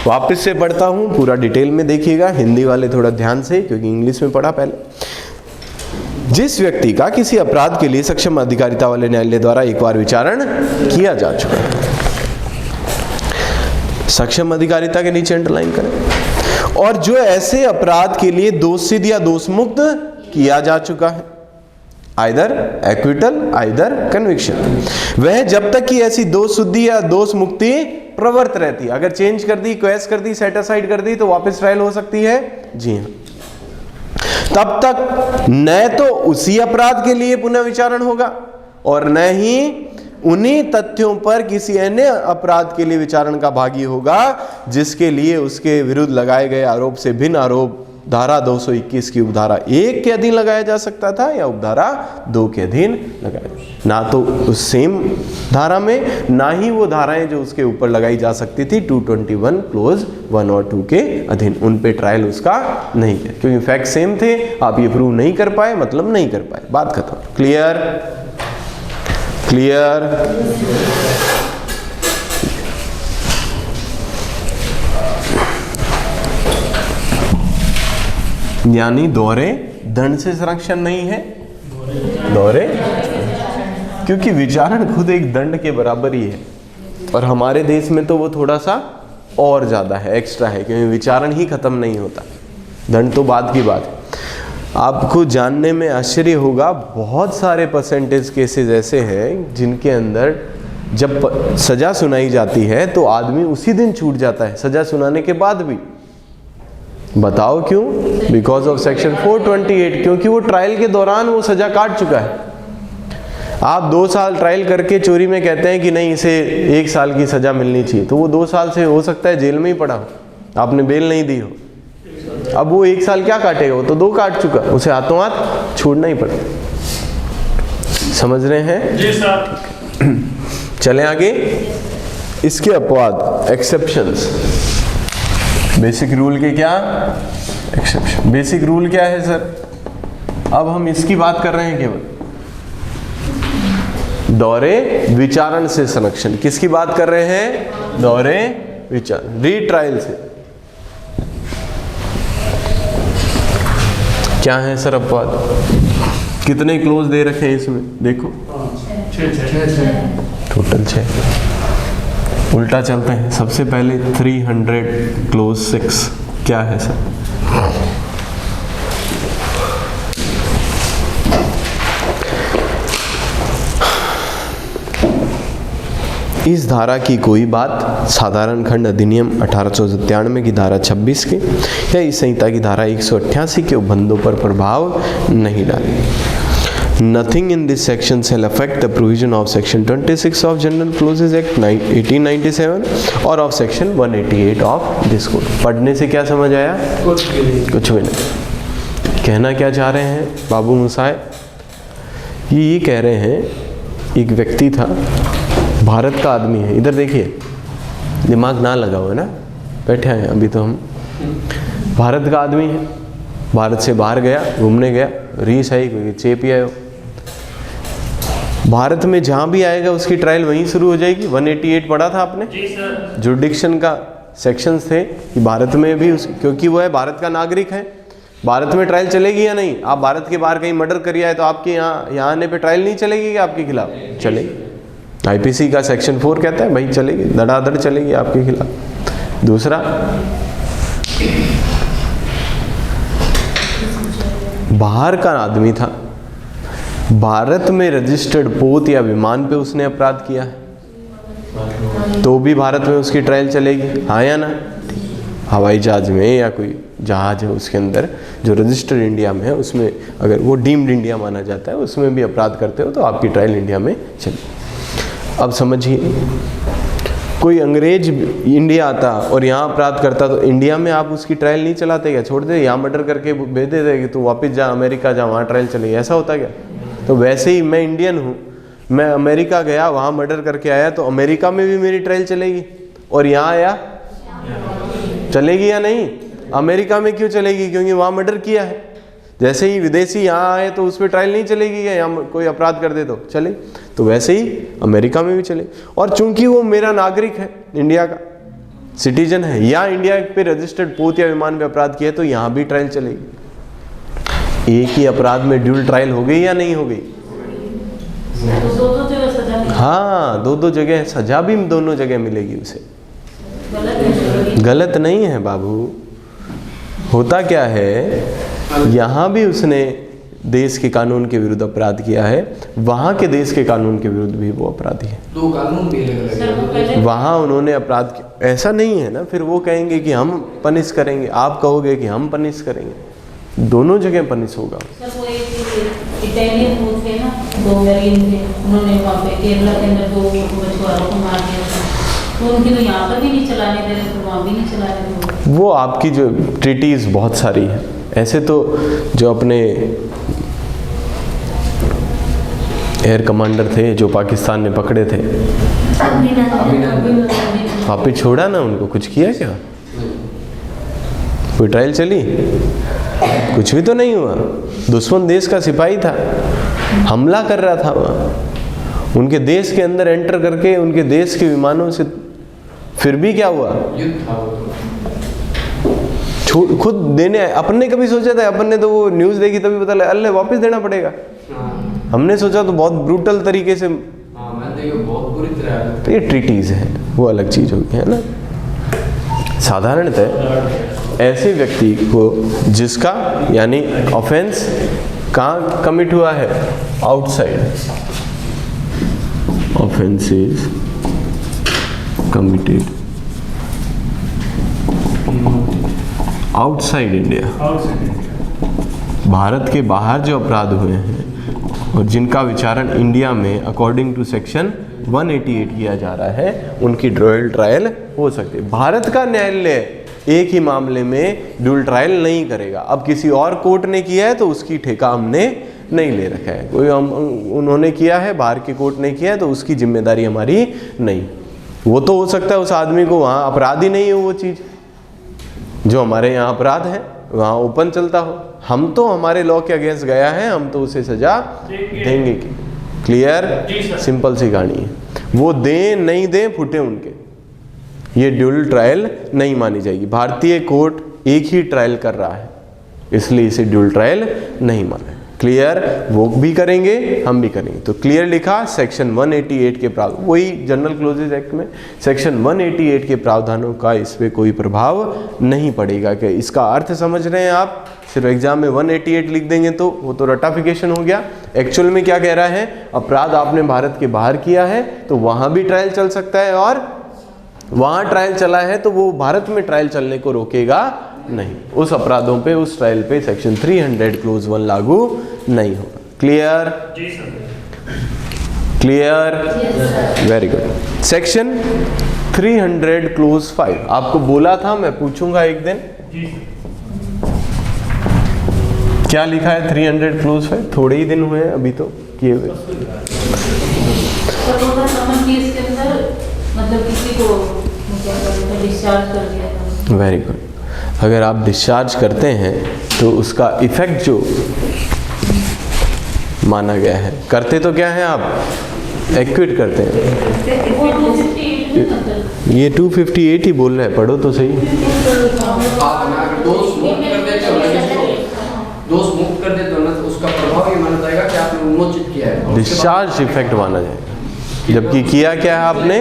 वापस से पढ़ता हूं, पूरा डिटेल में देखिएगा, हिंदी वाले थोड़ा ध्यान से, क्योंकि इंग्लिश में पढ़ा पहले। जिस व्यक्ति का किसी अपराध के लिए सक्षम अधिकारिता वाले न्यायालय द्वारा एक बार विचारण किया जा चुका है, सक्षम अधिकारिता के नीचे अंडरलाइन करें, और जो ऐसे अपराध के लिए दोषसिद्ध या दोषमुक्त किया जा चुका है, आइदर एक्विटल आइदर कन्विक्शन, वह जब तक कि ऐसी दोष शुद्धि या दोष मुक्ति प्रवर्त रहती है, अगर चेंज कर दी, क्वेश कर दी, सेट असाइड कर दी तो वापस ट्रायल हो सकती है, जी हाँ, तब तक न तो उसी अपराध के लिए पुनः विचारण होगा और न ही उन्हीं तथ्यों पर किसी अन्य अपराध के लिए विचारण का भागी होगा जिसके लिए उसके विरुद्ध लगाए गए आरोप से भिन्न आरोप धारा 221 की उपधारा 1 के अधीन लगाया जा सकता था या उपधारा 2 के अधीन लगाया, ना तो उस सेम धारा में, ना ही वो धाराएं जो उसके ऊपर लगाई जा सकती थी 221 क्लोज 1 और 2 के अधीन, उन पे ट्रायल उसका नहीं किया, क्योंकि फैक्ट सेम थे, आप ये प्रूव नहीं कर पाए, मतलब नहीं कर पाए, बात खत्म। क्लियर? क्लियर? यानी दोहरे दंड से संरक्षण नहीं है, दोहरे, क्योंकि विचारण खुद एक दंड के बराबर ही है, और हमारे देश में तो वो थोड़ा सा और ज्यादा है, एक्स्ट्रा है, क्योंकि विचारण ही खत्म नहीं होता, दंड तो बाद की बात है। आपको जानने में आश्चर्य होगा, बहुत सारे परसेंटेज केसेस ऐसे हैं जिनके अंदर जब सजा सुनाई जाती है तो आदमी उसी दिन छूट जाता है, सजा सुनाने के बाद भी। बताओ क्यों? बिकॉज ऑफ सेक्शन 428, क्योंकि वो ट्रायल के दौरान वो सजा काट चुका है। आप 2 साल ट्रायल करके चोरी में कहते हैं कि नहीं इसे 1 साल की सजा मिलनी चाहिए, तो वो 2 साल से हो सकता है जेल में ही पड़ा हो, आपने बेल नहीं दी हो, अब वो 1 साल क्या काटेगा, वो तो 2 काट चुका, उसे हाथों हाथ छोड़ना ही पड़ता। समझ रहे हैं? जी सर। चलें आगे। इसके अपवाद, एक्सेप्शंस, बेसिक रूल के क्या एक्सेप्शन, बेसिक रूल क्या है सर? अब हम इसकी बात कर रहे हैं केवल, दौरे विचारण से संरक्षण, किसकी बात कर रहे हैं? दौरे विचारण, रीट्रायल से। क्या है सर अपवाद? कितने क्लोज दे रखे हैं इसमें? देखो टोटल 6। उल्टा चलते हैं, सबसे पहले 300 क्लोज 6 क्या है सर? इस धारा की कोई बात साधारण खंड अधिनियम 1897 की धारा 26 के या इस संहिता की धारा 188 के उपबंधों पर प्रभाव नहीं डालेगी। Nothing in this section shall affect the provision of section 26 of General Clauses Act 1897 और of section 188 of this code। पढ़ने से क्या समझ आया? कुछ भी नहीं। कहना क्या चाह रहे हैं बाबू मुसाए? ये कह रहे हैं एक व्यक्ति था भारत का आदमी है, इधर देखिए, दिमाग ना लगाओ, है ना, बैठे हैं अभी तो हम। भारत का आदमी है, भारत से बाहर गया, घूमने गया, रीस आई कोई चेप ही आयो, भारत में जहाँ भी आएगा उसकी ट्रायल वहीं शुरू हो जाएगी। 188 पढ़ा था आपने जी सर। जुडिक्शन का सेक्शंस थे कि भारत में भी क्योंकि वो है भारत का नागरिक है, भारत में ट्रायल चलेगी या नहीं। आप भारत के बाहर कहीं मर्डर करिए है तो आपके यहाँ आने पे ट्रायल नहीं चलेगी क्या आपके खिलाफ? चलेगी। आईपीसी का सेक्शन 4 कहता है भाई चलेगी, धड़ाधड़ चलेगी आपके खिलाफ। दूसरा, बाहर का आदमी था, भारत में रजिस्टर्ड पोत या विमान पे उसने अपराध किया है तो भी भारत में उसकी ट्रायल चलेगी, हाँ या ना? हवाई जहाज में या कोई जहाज है उसके अंदर जो रजिस्टर्ड इंडिया में है, उसमें अगर वो डीम्ड इंडिया माना जाता है, उसमें भी अपराध करते हो तो आपकी ट्रायल इंडिया में चलेगी। अब समझिए, कोई अंग्रेज इंडिया आता और यहाँ अपराध करता तो इंडिया में आप उसकी ट्रायल नहीं चलाते क्या? छोड़ दे, यहाँ मर्डर करके भेज देते कि तू वापस जा अमेरिका जा, वहाँ ट्रायल चलेगी, ऐसा होता क्या? तो वैसे ही मैं इंडियन हूँ, मैं अमेरिका गया, वहाँ मर्डर करके आया तो अमेरिका में भी मेरी ट्रायल चलेगी, और यहाँ आया चलेगी या नहीं? अमेरिका में क्यों चलेगी? क्योंकि वहाँ मर्डर किया है। जैसे ही विदेशी यहाँ आए तो उस पर ट्रायल नहीं चलेगी क्या? यहाँ कोई अपराध कर दे तो चले, तो वैसे ही अमेरिका में भी चले। और चूंकि वो मेरा नागरिक है, इंडिया का सिटीजन है, या इंडिया पे रजिस्टर्ड पोत या विमान पे अपराध किया है तो यहाँ भी ट्रायल चलेगी। एक ही अपराध में ड्यूल ट्रायल हो गई या नहीं हो गई? तो दो जगह सजा मिलेगी। हाँ, दो जगह सजा भी दोनों जगह मिलेगी उसे। गलत नहीं है बाबू। होता क्या है, यहाँ भी उसने देश के कानून के विरुद्ध अपराध किया है, वहाँ के देश के कानून के विरुद्ध भी वो अपराधी है। दो कानून भी अलग अलग। वहाँ उन्होंने अपराध किया, ऐसा नहीं है ना, फिर वो कहेंगे कि हम पनिश करेंगे, आप कहोगे कि हम पनिश करेंगे, दोनों जगह पनिश होगा। सर वो एक इटालियन वो थे ना, 2 वेरिएंट थे, उन्होंने वहाँ पे केरला के अंदर 2 मछुआरों को मार दिया था, तो उनकी तो यहाँ पर भी नहीं चलाने दे रहे, तो वहाँ भी नहीं चलाने दे रहे। वो आपकी जो ट्रीटीज बहुत सारी है, ऐसे तो जो अपने एयर कमांडर थे जो पाकिस्तान ने पकड़े थे, वापिस छोड़ा ना उनको, कुछ किया क्या? कोई ट्रायल चली? कुछ भी तो नहीं हुआ। दुश्मन देश का सिपाही था, हमला कर रहा था वहाँ, उनके देश के अंदर एंटर करके उनके देश के विमानों से, फिर भी क्या हुआ? युद्ध था वो तो। खुद देने, अपन ने कभी सोचा था? अपन ने तो वो न्यूज़ देखी तभी पता लगा अल्लाह वापस देना पड़ेगा। हमने सोचा तो बहुत ब्रूटल तरीके से। मैं देखो बहुत बुरी तरह। तो ये ट्रीटीज है, वो अलग चीज़ होगी, है ना। साधारणतः ऐसे व्यक्ति को जिसका यानी ऑफेंस कहाँ कमिट हुआ है? Outside. Offence is committed outside India. Bharat के बाहर जो अपराध हुए हैं और जिनका विचारण इंडिया में अकॉर्डिंग टू सेक्शन 188 किया जा रहा है, उनकी ड्यूल ट्रायल हो सकती है। भारत का न्यायालय एक ही मामले में ड्यूल ट्रायल नहीं करेगा। अब किसी और कोर्ट ने किया है तो उसकी ठेका हमने नहीं ले रखा है, कोई उन्होंने किया है, बाहर के कोर्ट ने किया है तो उसकी जिम्मेदारी हमारी नहीं। वो तो हो सकता है उस आदमी को वहाँ अपराध ही नहीं हो, वो चीज़ जो हमारे यहाँ अपराध है वहाँ ओपन चलता हो। हम तो हमारे लॉ के अगेंस्ट गया है, हम तो उसे सजा देंगे की। क्लियर? सिंपल सी कहानी है। वो दें नहीं दें फुटे उनके, ये ड्यूल ट्रायल नहीं मानी जाएगी। भारतीय कोर्ट एक ही ट्रायल कर रहा है, इसलिए इसे ड्यूल ट्रायल नहीं माना। क्लियर? वो भी करेंगे, हम भी करेंगे। तो क्लियर लिखा सेक्शन 188 के प्रावधान, वही जनरल क्लोजेज एक्ट में सेक्शन 188 के प्रावधानों का इस पे कोई प्रभाव नहीं पड़ेगा। कि इसका अर्थ समझ रहे हैं आप? सिर्फ एग्जाम में 188 लिख देंगे तो वो तो रटाफिकेशन हो गया। एक्चुअल में क्या कह रहा है? अपराध आपने भारत के बाहर किया है तो वहाँ भी ट्रायल चल सकता है, और वहाँ ट्रायल चला है तो वो भारत में ट्रायल चलने को रोकेगा नहीं। उस अपराधों पे, उस ट्रायल पे सेक्शन 300 क्लोज 1 लागू नहीं होगा। Clear? Clear? Very good. Section 300 close 5 आपको बोला था मैं पूछूंगा एक दिन, क्या लिखा है 300 क्लोज 5? थोड़े ही दिन हुए हैं अभी तो किए हुए। पर वो समन केस के अंदर मतलब किसी को क्या कहते हैं डिस्चार्ज कर दिया था। Very good. अगर आप डिस्चार्ज करते हैं तो उसका इफेक्ट जो माना गया है, करते तो क्या है आप एक्विट करते हैं। वो 258 में मतलब ये 258 ही बोल रहे हैं, पढ़ो तो सही। आप ना अगर डोज मुक्त कर देते हो ना इसको, डोज मुक्त कर देते हो ना, तो उसका प्रभाव ये माना जाएगा कि आपने उन्मोचित किया है, और उसके डिस्चार्ज इफेक्ट माना जाएगा, जबकि किया क्या है आपने,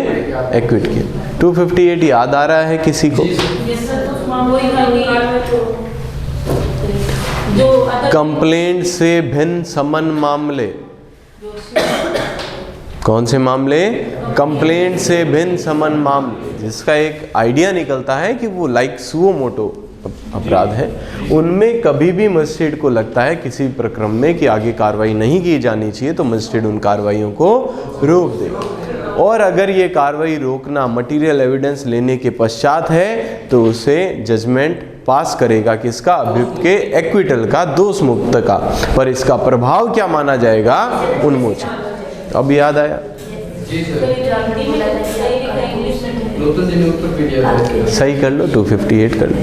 एक्विट किया। 258 याद आ रहा है किसी को? कंप्लेंट से भिन्न समन मामले, कौन से मामले? कंप्लेंट से भिन्न समन मामले, जिसका एक आइडिया निकलता है कि वो लाइक सुओ मोटो अपराध है, उनमें कभी भी मजिस्ट्रेट को लगता है किसी प्रक्रम में कि आगे कार्रवाई नहीं की जानी चाहिए, तो मजिस्ट्रेट उन कार्रवाइयों को रोक देगा। और अगर ये कार्रवाई रोकना मटेरियल एविडेंस लेने के पश्चात है तो उसे जजमेंट पास करेगा, किसका? अभियुक्त के एक्विटल का, दोष मुक्त का। पर इसका प्रभाव क्या माना जाएगा? उन्मोचन। अब याद आया? जी सर, नूतन जी ने उत्तर भी दिया था। सही कर लो, 258 कर लो।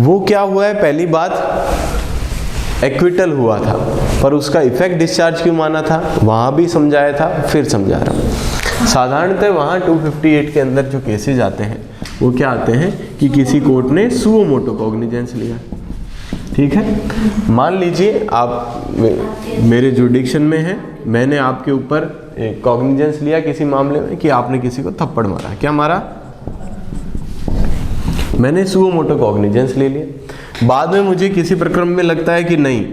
वो क्या हुआ है? पहली बात एक्विटल हुआ था, पर उसका इफेक्ट डिस्चार्ज क्यों माना था? वहाँ भी समझाया था, फिर समझा रहा हूँ। साधारणतः वहाँ 258 के अंदर जो केसेज आते हैं वो क्या आते हैं कि किसी कोर्ट ने सुओ मोटो कॉग्निजेंस लिया, ठीक है। मान लीजिए आप मेरे जुडिक्शन में हैं, मैंने आपके ऊपर कॉग्निजेंस लिया किसी मामले में कि आपने किसी को थप्पड़ मारा। क्या मारा? मैंने सुओ मोटो कॉग्निजेंस ले लिया। बाद में मुझे किसी प्रक्रम में लगता है कि नहीं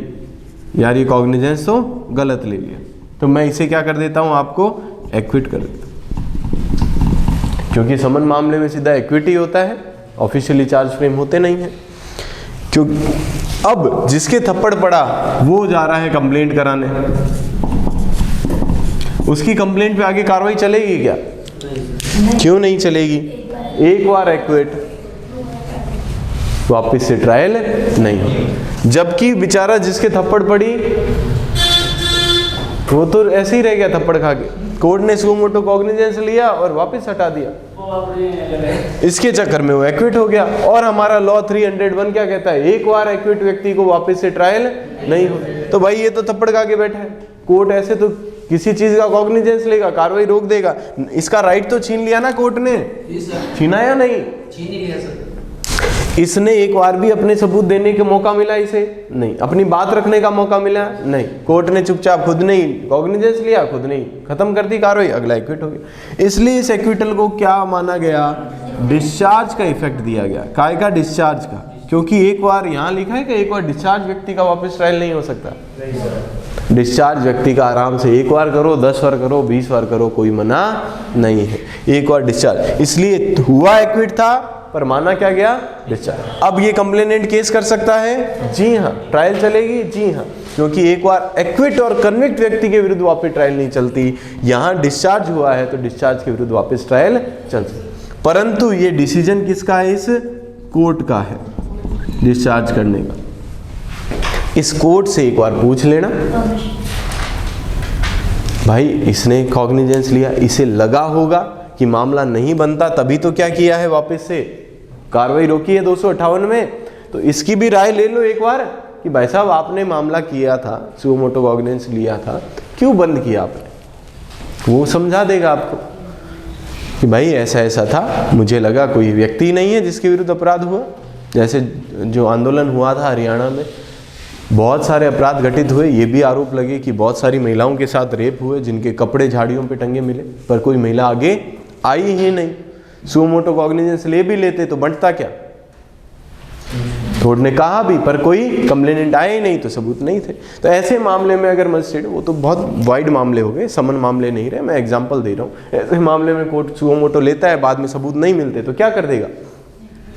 यार ये कॉग्निजेंस तो गलत ले लिया, तो मैं इसे क्या कर देता हूँ? आपको एक्विट कर देता हूँ, क्योंकि समन मामले में सीधा एक्विटी होता है, ऑफिशियली चार्ज फ्रेम होते नहीं है। क्योंकि अब जिसके थप्पड़ पड़ा वो जा रहा है कंप्लेंट कराने, उसकी कंप्लेंट पे आगे कार्रवाई चलेगी क्या? क्यों नहीं चलेगी? एक बार एक्विट, वापिस से ट्रायल नहीं। जबकि बेचारा जिसके थप्पड़ पड़ी वो तो ऐसे ही रह गया थप्पड़ खा के, कोर्ट ने सुओ मोटो कॉग्निजेंस लिया और वापस हटा दिया, इसके चक्कर में वो एक्विट हो गया। और हमारा लॉ 301 क्या कहता है? एक बार एक्विट व्यक्ति को वापस से ट्रायल नहीं हो। तो भाई ये तो थप्पड़ खा के बैठा है, कोर्ट ऐसे तो किसी चीज का कॉग्निजेंस लेगा, कार्रवाई रोक देगा। इसका राइट तो छीन लिया ना कोर्ट ने, छीना या नहीं? छीन ही लिया सर। इसने एक बार भी अपने सबूत देने का मौका मिला इसे? नहीं। अपनी बात रखने का मौका मिला? नहीं। कोर्ट ने चुपचाप खुद नहीं कॉग्निजेंस लिया, खुद नहीं खत्म कर दी कार्रवाई, अगला एक्विट हो गया। इसलिए इस एक्विटल को क्या माना गया? डिस्चार्ज का इफेक्ट दिया गया। काय का? डिस्चार्ज का। क्योंकि एक बार यहाँ लिखा है कि एक बार डिस्चार्ज व्यक्ति का वापस ट्रायल नहीं हो सकता। डिस्चार्ज व्यक्ति का आराम से एक बार करो, 10 बार करो, 20 बार करो, कोई मना नहीं है। एक बार डिस्चार्ज, इसलिए हुआ एक्विट था पर माना क्या गया? डिस्चार्ज। अब ये कंप्लेनेंट केस कर सकता है? जी हाँ। ट्रायल चलेगी? जी हाँ, क्योंकि एक बार एक्विट और कन्विक्ट व्यक्ति के विरुद्ध वापस ट्रायल नहीं चलती। यहाँ डिस्चार्ज हुआ है तो डिस्चार्ज के विरुद्ध वापस ट्रायल चल सकती। परंतु ये डिसीजन किसका है? इस कोर्ट का है डिस्चार्ज करने का। इस कोर्ट से एक बार पूछ लेना, भाई इसने कॉग्निजेंस लिया, इसे लगा होगा कि मामला नहीं बनता, तभी तो क्या किया है? वापस से कार्रवाई रोकी है 258 में। तो इसकी भी राय ले लो एक बार कि भाई साहब आपने मामला किया था, सुओ मोटो कॉग्निजेंस लिया था, क्यों बंद किया आपने? वो समझा देगा आपको कि भाई ऐसा ऐसा था, मुझे लगा कोई व्यक्ति नहीं है जिसके विरुद्ध अपराध हुआ। जैसे जो आंदोलन हुआ था हरियाणा में, बहुत सारे अपराध घटित हुए, ये भी आरोप लगे कि बहुत सारी महिलाओं के साथ रेप हुए जिनके कपड़े झाड़ियों पे टंगे मिले, पर कोई महिला आगे आई ही नहीं। सुओ मोटो कॉग्निजेंस ले भी लेते तो बढ़ता क्या? कोर्ट ने कहा भी, पर कोई कंप्लेनेंट आए ही नहीं, तो सबूत नहीं थे। तो ऐसे मामले में अगर मजिस्ट्रेट, वो तो बहुत वाइड मामले हो गए, समन मामले नहीं रहे, मैं एग्जांपल दे रहा हूँ। ऐसे मामले में कोर्ट सुओ मोटो लेता है, बाद में सबूत नहीं मिलते तो क्या कर देगा?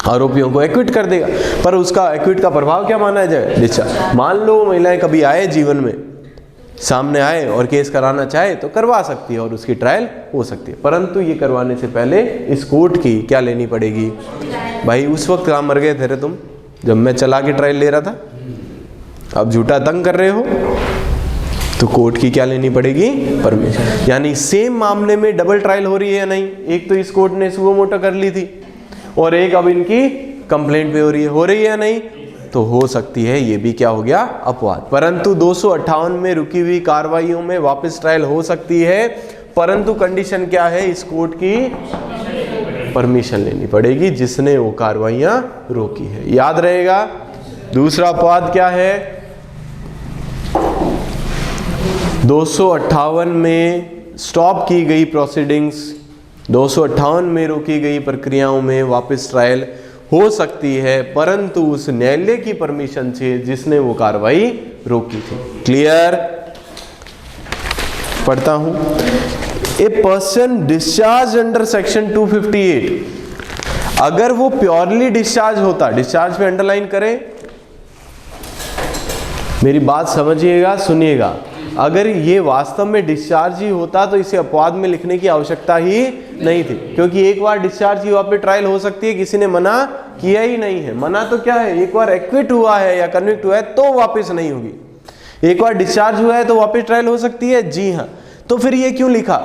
आरोपियों को एक्विट कर देगा। पर उसका एक्विट का प्रभाव क्या माना जाए? डिस्चार्ज। मान लो महिलाएं कभी आए जीवन में, सामने आए और केस कराना चाहे तो करवा सकती है और उसकी ट्रायल हो सकती है, परंतु ये करवाने से पहले इस कोर्ट की क्या लेनी पड़ेगी? भाई उस वक्त कहाँ मर गए थे रे तुम, जब मैं चला के ट्रायल ले रहा था? अब झूठा तंग कर रहे हो, तो कोर्ट की क्या लेनी पड़ेगी? परमिशन। यानी सेम मामले में डबल ट्रायल हो रही है या नहीं? एक तो इस कोर्ट ने सुओ मोटो कर ली थी और एक अब इनकी कंप्लेंट पे हो रही है या नहीं? तो हो सकती है ये भी क्या हो गया? अपवाद। परंतु 258 में रुकी हुई कार्रवाइयों में वापस ट्रायल हो सकती है, परंतु कंडीशन क्या है? इस कोर्ट की परमिशन लेनी पड़ेगी जिसने वो कार्रवाइयां रोकी है। याद रहेगा। दूसरा अपवाद क्या है? 258 में स्टॉप की गई प्रोसीडिंग्स, 258 में रोकी गई प्रक्रियाओं में वापस ट्रायल हो सकती है, परंतु उस न्यायालय की परमिशन से जिसने वो कार्रवाई रोकी थी। क्लियर? पढ़ता हूं। ए पर्सन डिस्चार्ज अंडर सेक्शन 258, अगर वो प्योरली डिस्चार्ज होता, डिस्चार्ज पे अंडरलाइन करें, मेरी बात समझिएगा, सुनिएगा। अगर ये वास्तव में डिस्चार्ज ही होता तो इसे अपवाद में लिखने की आवश्यकता ही नहीं थी, क्योंकि एक बार डिस्चार्ज ही वहां पे ट्रायल हो सकती है, किसी ने मना किया ही नहीं है। मना तो क्या है? एक बार एक्विट हुआ है या कन्विक्ट हुआ है तो वापस नहीं होगी। एक बार डिस्चार्ज हुआ है तो वापस ट्रायल हो सकती है। जी हाँ। तो फिर ये क्यों लिखा?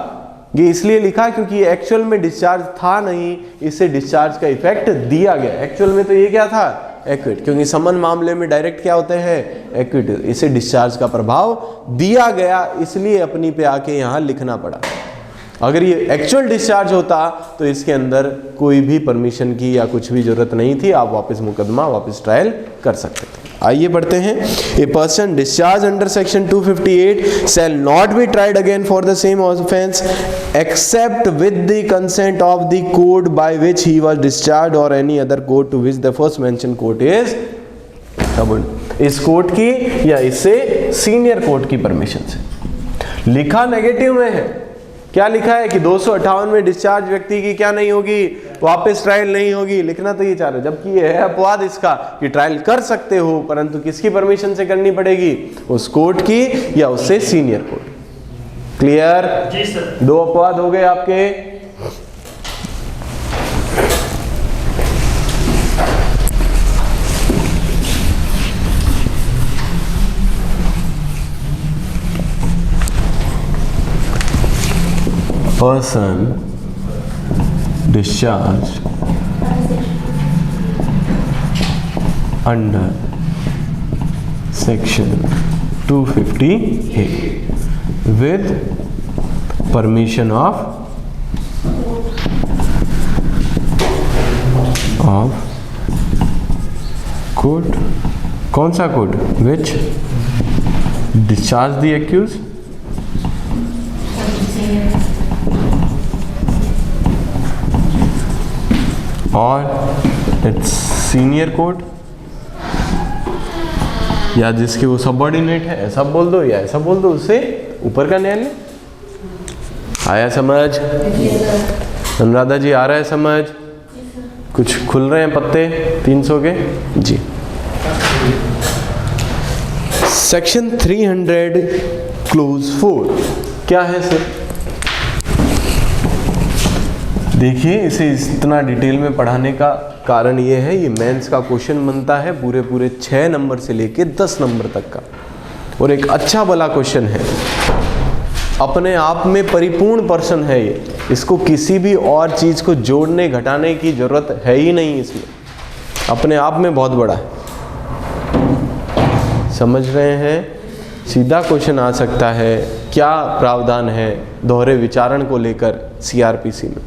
ये इसलिए लिखा क्योंकि एक्चुअल में डिस्चार्ज था नहीं, इससे डिस्चार्ज का इफेक्ट दिया गया। एक्चुअल में तो ये क्या था? एक्विट, क्योंकि समन मामले में डायरेक्ट क्या होते हैं? एक्विट। इसे डिस्चार्ज का प्रभाव दिया गया, इसलिए अपनी पे आके यहाँ लिखना पड़ा। अगर ये एक्चुअल डिस्चार्ज होता तो इसके अंदर कोई भी परमिशन की या कुछ भी जरूरत नहीं थी, आप वापस मुकदमा वापस ट्रायल कर सकते थे। आइए बढ़ते हैं। A person discharge under section 258 shall not be tried again for the same offence except with the consent of the court by which he was discharge or any other court to which the first mentioned court is subordinate. इस court की या इससे senior court की permission से। लिखा negative में है। क्या लिखा है कि 258 में डिस्चार्ज व्यक्ति की क्या नहीं होगी? वापस ट्रायल नहीं होगी। लिखना तो ये चाह रहे, जबकि ये है अपवाद इसका कि ट्रायल कर सकते हो, परंतु किसकी परमिशन से करनी पड़ेगी? उस कोर्ट की या उससे सीनियर कोर्ट। क्लियर? जी सर। 2 अपवाद हो गए आपके। person discharged under section 258 with permission of court, कौन सा court? which discharge the accused और इट्स सीनियर कोर्ट, या जिसके वो सबऑर्डिनेट है, ऐसा बोल दो या ऐसा बोल दो, उससे ऊपर का न्यायालय। आया समझ? अनुराधा जी आ रहा है समझ? कुछ खुल रहे हैं पत्ते 300 के? जी। सेक्शन 300 क्लोज 4 क्या है सर? देखिए, इसे इतना डिटेल में पढ़ाने का कारण ये है, ये मेंस का क्वेश्चन बनता है पूरे 6 नंबर से लेके 10 नंबर तक का, और एक अच्छा भला क्वेश्चन है, अपने आप में परिपूर्ण पर्सन है ये। इसको किसी भी और चीज़ को जोड़ने घटाने की जरूरत है ही नहीं, इसमें अपने आप में बहुत बड़ा है। समझ रहे हैं? सीधा क्वेश्चन आ सकता है, क्या प्रावधान है दोहरे विचारण को लेकर सीआरपीसी में?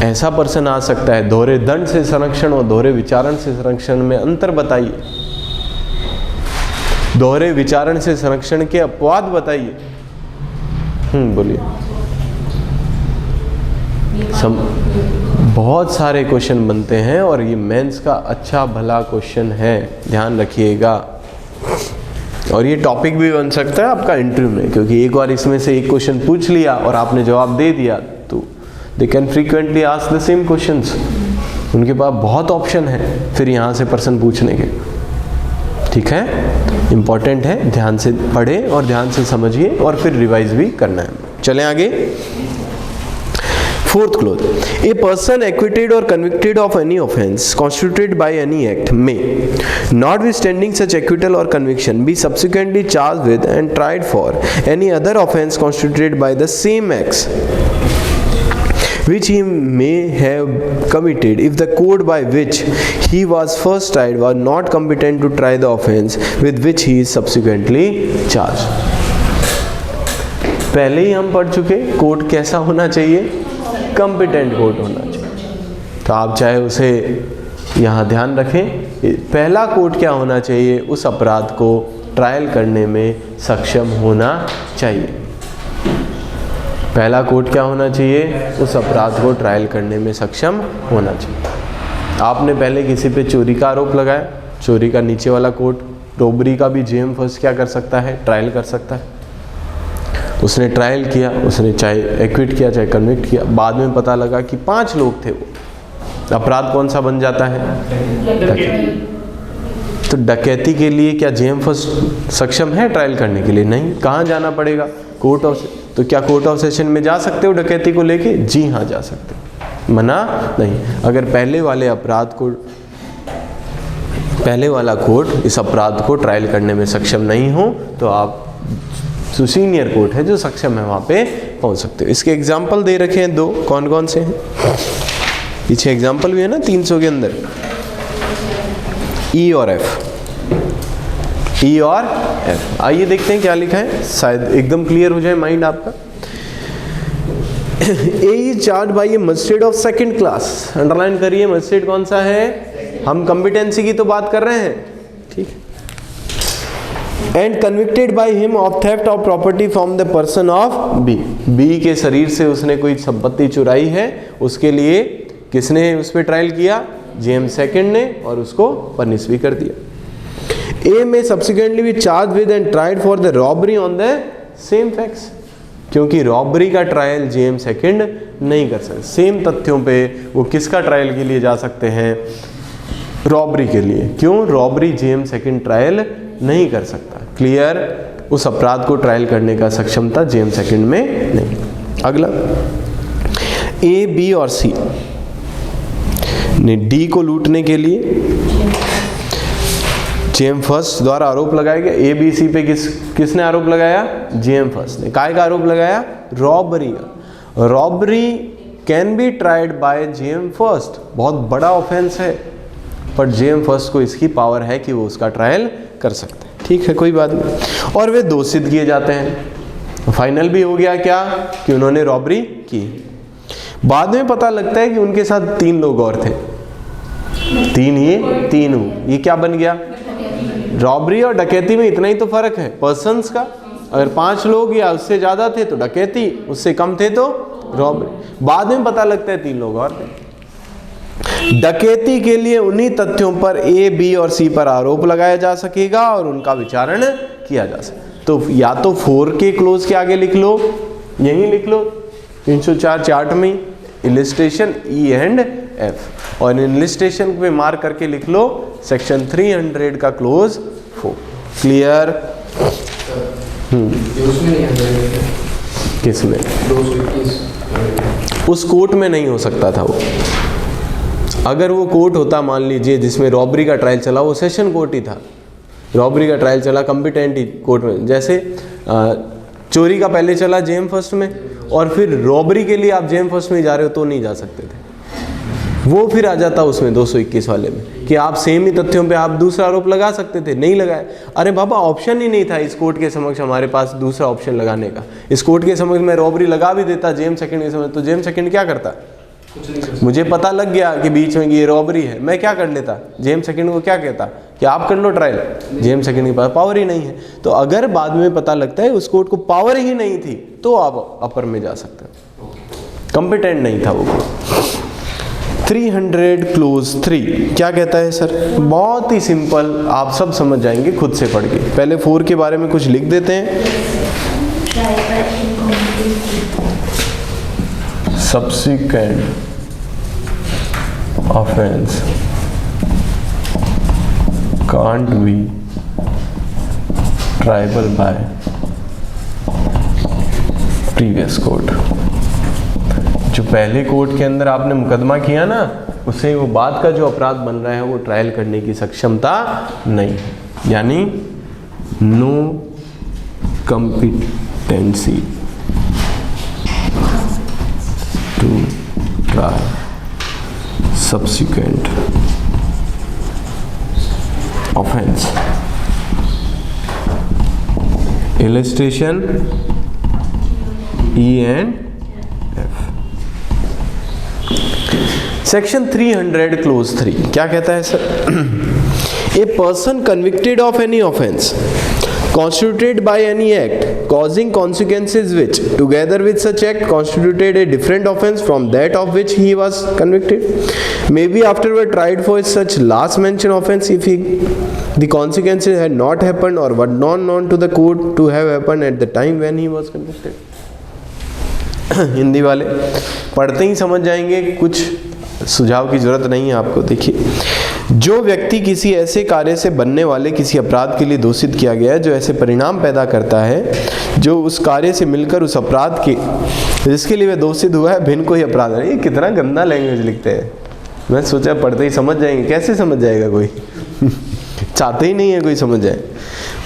ऐसा पर्सन आ सकता है, दोहरे दंड से संरक्षण और दोहरे विचारण से संरक्षण में अंतर बताइए, दोहरे विचारण से संरक्षण के अपवाद बताइए। बोलिए। बहुत सारे क्वेश्चन बनते हैं और ये मेंस का अच्छा भला क्वेश्चन है, ध्यान रखिएगा। और ये टॉपिक भी बन सकता है आपका इंटरव्यू में, क्योंकि एक बार इसमें से एक क्वेश्चन पूछ लिया और आपने जवाब दे दिया तो they can frequently ask the same questions. उनके पास बहुत ऑप्शन है फिर यहाँ से प्रश्न पूछने के। ठीक है, इम्पॉर्टेंट है, ध्यान से पढ़ें और ध्यान से समझिए और फिर रिवाइज भी करना है। चलें आगे। Fourth clause, a person acquitted or convicted of any offense constituted by any act may, notwithstanding such acquittal or conviction, be subsequently charged with and tried for any other offense constituted by the same acts which he may have committed if the court by which he was first tried was not competent to try the offense with which he is subsequently charged. पहले ही हम पढ़ चुके, court कैसा होना चाहिए, competent court होना चाहिए। तो आप चाहे उसे यहाँ ध्यान रखें, पहला कोर्ट क्या होना चाहिए, उस अपराध को ट्रायल करने में सक्षम होना चाहिए। पहला कोर्ट क्या होना चाहिए, उस अपराध को ट्रायल करने में सक्षम होना चाहिए। आपने पहले किसी पे चोरी का आरोप लगाया, चोरी का नीचे वाला कोर्ट रॉबरी का भी जेएम फर्स्ट क्या कर सकता है, ट्रायल कर सकता है। उसने ट्रायल किया, उसने चाहे एक्विट किया चाहे कन्विक्ट किया, बाद में पता लगा कि 5 लोग थे, वो अपराध कौन सा बन जाता है, डकैती। तो डकैती के लिए क्या जेएम फर्स्ट सक्षम है ट्रायल करने के लिए? नहीं। कहाँ जाना पड़ेगा, कोर्ट ऑफ। तो क्या कोर्ट ऑफ सेशन में जा सकते हो डकैती को लेके? जी हाँ, जा सकते हो, मना नहीं। अगर पहले वाला कोर्ट इस अपराध को ट्रायल करने में सक्षम नहीं हो तो आप जो सीनियर कोर्ट है जो सक्षम है वहाँ पे पहुँच सकते हो। इसके एग्जाम्पल दे रखे हैं 2, कौन कौन से हैं, पीछे एग्जाम्पल भी है ना 300 के अंदर, ई और एफ। ई और एफ, आइए देखते हैं क्या लिखा है, शायद एकदम क्लियर हो जाए माइंड आपका। A is charge by a magistrate of second class, underline करिए मजिस्ट्रेट कौन सा है, हम कॉम्पिटेंसी की तो बात कर रहे हैं, ठीक है। And convicted by him of theft of property from the person of B, B के शरीर से उसने कोई संपत्ति चुराई है, उसके लिए किसने उस पर ट्रायल किया, जेएम सेकंड ने, और उसको पनिश भी कर दिया। ए में सब्सिक्वेंटली भी charge with and tried for the robbery on the same facts, क्योंकि रॉबरी का ट्रायल जेएम सेकंड नहीं कर सकते। सेम तथ्यों पे वो किसका ट्रायल के लिए जा सकते हैं, रॉबरी के लिए। क्यों, रॉबरी जेएम सेकंड ट्रायल नहीं कर सकता। क्लियर, उस अपराध को ट्रायल करने का सक्षमता जेएम सेकंड में नहीं। अगला, ए बी और सी ने डी को लूटने के लिए जेएम फर्स्ट द्वारा आरोप लगाया गया। ए बी सी पे किसने आरोप लगाया, जेएम फर्स्ट ने। काय का आरोप लगाया, रॉबरी का। Robbery can be tried bye JM first, बहुत बड़ा ऑफेंस है, पर जेएम फर्स्ट को इसकी पावर है कि वो उसका ट्रायल कर सकते हैं, ठीक है, कोई बात नहीं। और वे दोषी सिद्ध किए जाते हैं। फाइनल भी हो गया क्या, कि उन्होंने रॉबरी की। बाद में पता लगता है कि उनके साथ 3 लोग और थे, 3 ये क्या बन गया, रॉबरी और डकैती में इतना ही तो फर्क है पर्सन्स का। अगर 5 लोग या उससे ज्यादा थे तो डकैती, उससे कम थे तो रॉबरी। बाद में पता लगता है 3 लोग और थे। डकैती के लिए उन्हीं तथ्यों पर ए, बी और सी पर आरोप लगाया जा सकेगा और उनका विचारण किया जा सके। तो या तो 4 के क्लोज के आगे लिख लो, यहीं लिख लो 304 चार्ट में इलिस्ट्रेशन ई एंड एफ, और इलिस्ट्रेशन पे मार्क करके लिख लो सेक्शन 300 का क्लोज 4। क्लियर? किसमें? उस कोर्ट में नहीं हो सकता था वो। अगर वो कोर्ट होता, मान लीजिए जिसमें रॉबरी का ट्रायल चला, वो सेशन कोर्ट ही था, रॉबरी का ट्रायल चला कॉम्पिटेंट कोर्ट में। जैसे चोरी का पहले चला जेएम फर्स्ट में, और फिर रॉबरी के लिए आप जेएम फर्स्ट में जा रहे हो तो नहीं जा सकते थे, वो फिर आ जाता उसमें 221 वाले में कि आप सेम ही तथ्यों पे आप दूसरा आरोप लगा सकते थे, नहीं लगाए। अरे बाबा, ऑप्शन ही नहीं था इस कोर्ट के समक्ष हमारे पास दूसरा ऑप्शन लगाने का। इस कोर्ट के समक्ष मैं रॉबरी लगा भी देता जेएम सेकंड के समक्ष, तो जेएम सेकंड क्या करता, मुझे पता लग गया कि बीच में ये रॉबरी है, मैं क्या कर लेता, जेएम सेकंड को क्या कहता कि आप कर लो ट्रायल, जेएम सेकंड के पास पावर ही नहीं है। तो अगर बाद में पता लगता है उस कोर्ट को पावर ही नहीं थी तो आप अपर में जा सकते हो, कॉम्पिटेंट नहीं था वो। 300 क्लोज 3 क्या कहता है सर? बहुत ही सिंपल, आप सब समझ जाएंगे खुद से पढ़ के। पहले 4 के बारे में कुछ लिख देते हैं। Subsequent offense can't be triable by previous court जो पहले कोर्ट के अंदर आपने मुकदमा किया ना, उससे वो बाद का जो अपराध बन रहा है वो ट्रायल करने की सक्षमता नहीं है, यानी no competency to try subsequent offense. Illustration E and F. Section 300 clause 3 क्या कहता है sir? A person convicted of any offense constituted by any act causing consequences which together with such act constituted a different offense from that of which he was convicted may be afterward tried for such last mentioned offense if the consequences had not happened or were not known to the court to have happened at the time when he was convicted. Hindi वाले पढ़ते ही समझ जाएंगे, कुछ सुझाव की जरूरत नहीं है आपको। देखिए, जो व्यक्ति किसी ऐसे कार्य से बनने वाले किसी अपराध के लिए दोषित किया गया है जो ऐसे परिणाम पैदा करता है जो उस कार्य से मिलकर उस अपराध के जिसके लिए वह दोषित हुआ है भिन्न कोई अपराध है। ये कितना गंदा लैंग्वेज लिखते हैं। मैं सोचा पढ़ते ही समझ जाएंगे, कैसे समझ जाएगा कोई चाहते ही नहीं है कोई समझ जाए।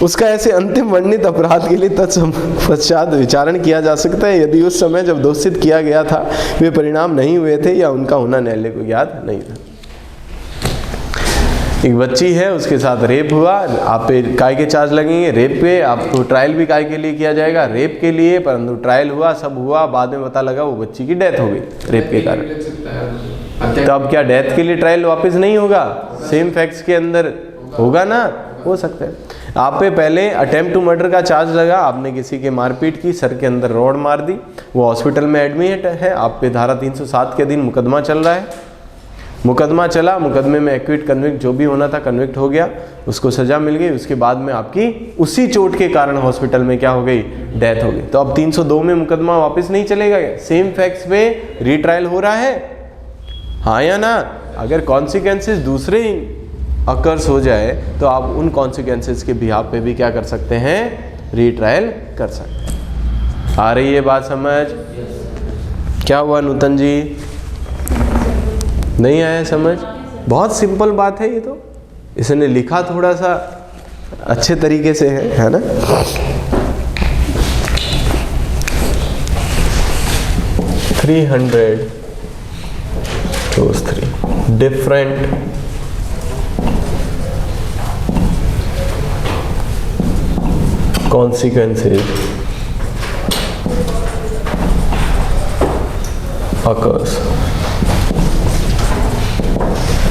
उसका ऐसे अंतिम वर्णित अपराध के लिए तत्पश्चात विचारण किया जा सकता है यदि उस समय जब दोषित किया गया था वे परिणाम नहीं हुए थे या उनका होना न्यायालय को ज्ञात नहीं था। एक बच्ची है, उसके साथ रेप हुआ, आप पे काय के चार्ज लगेंगे रेप पे, आपको ट्रायल भी काय के लिए किया जाएगा रेप के लिए, परंतु ट्रायल हुआ, सब हुआ, बाद में पता लगा वो बच्ची की डेथ हो गई रेप के कारण। तो अब क्या डेथ के लिए ट्रायल वापस नहीं होगा? सेम फैक्ट्स के अंदर होगा ना, हो सकता है। आप पे पहले अटेम्प्ट टू मर्डर का चार्ज लगा, आपने किसी के मारपीट की, सर के अंदर रॉड मार दी, वो हॉस्पिटल में एडमिट है, आप पे धारा 307 के दिन मुकदमा चल रहा है, मुकदमा चला, मुकदमे में एक्विट कन्विक्ट जो भी होना था कन्विक्ट हो गया, उसको सजा मिल गई, उसके बाद में आपकी उसी चोट के कारण हॉस्पिटल में क्या हो गई? डेथ हो गई। तो अब 302 में मुकदमा वापस नहीं चलेगा क्या? सेम फैक्ट्स पे रीट्रायल हो रहा है, हाँ या ना? अगर कॉन्सिक्वेंसेस दूसरे अकर्स हो जाए तो आप उन कॉन्सिक्वेंसेस के बिहाफ पे भी क्या कर सकते हैं? रीट्रायल कर सकते हैं। आ रही है बात समझ? क्या हुआ नूतन जी, नहीं आया समझ? बहुत सिंपल बात है ये तो, इसने लिखा थोड़ा सा अच्छे तरीके से है ना? Different consequences occurs।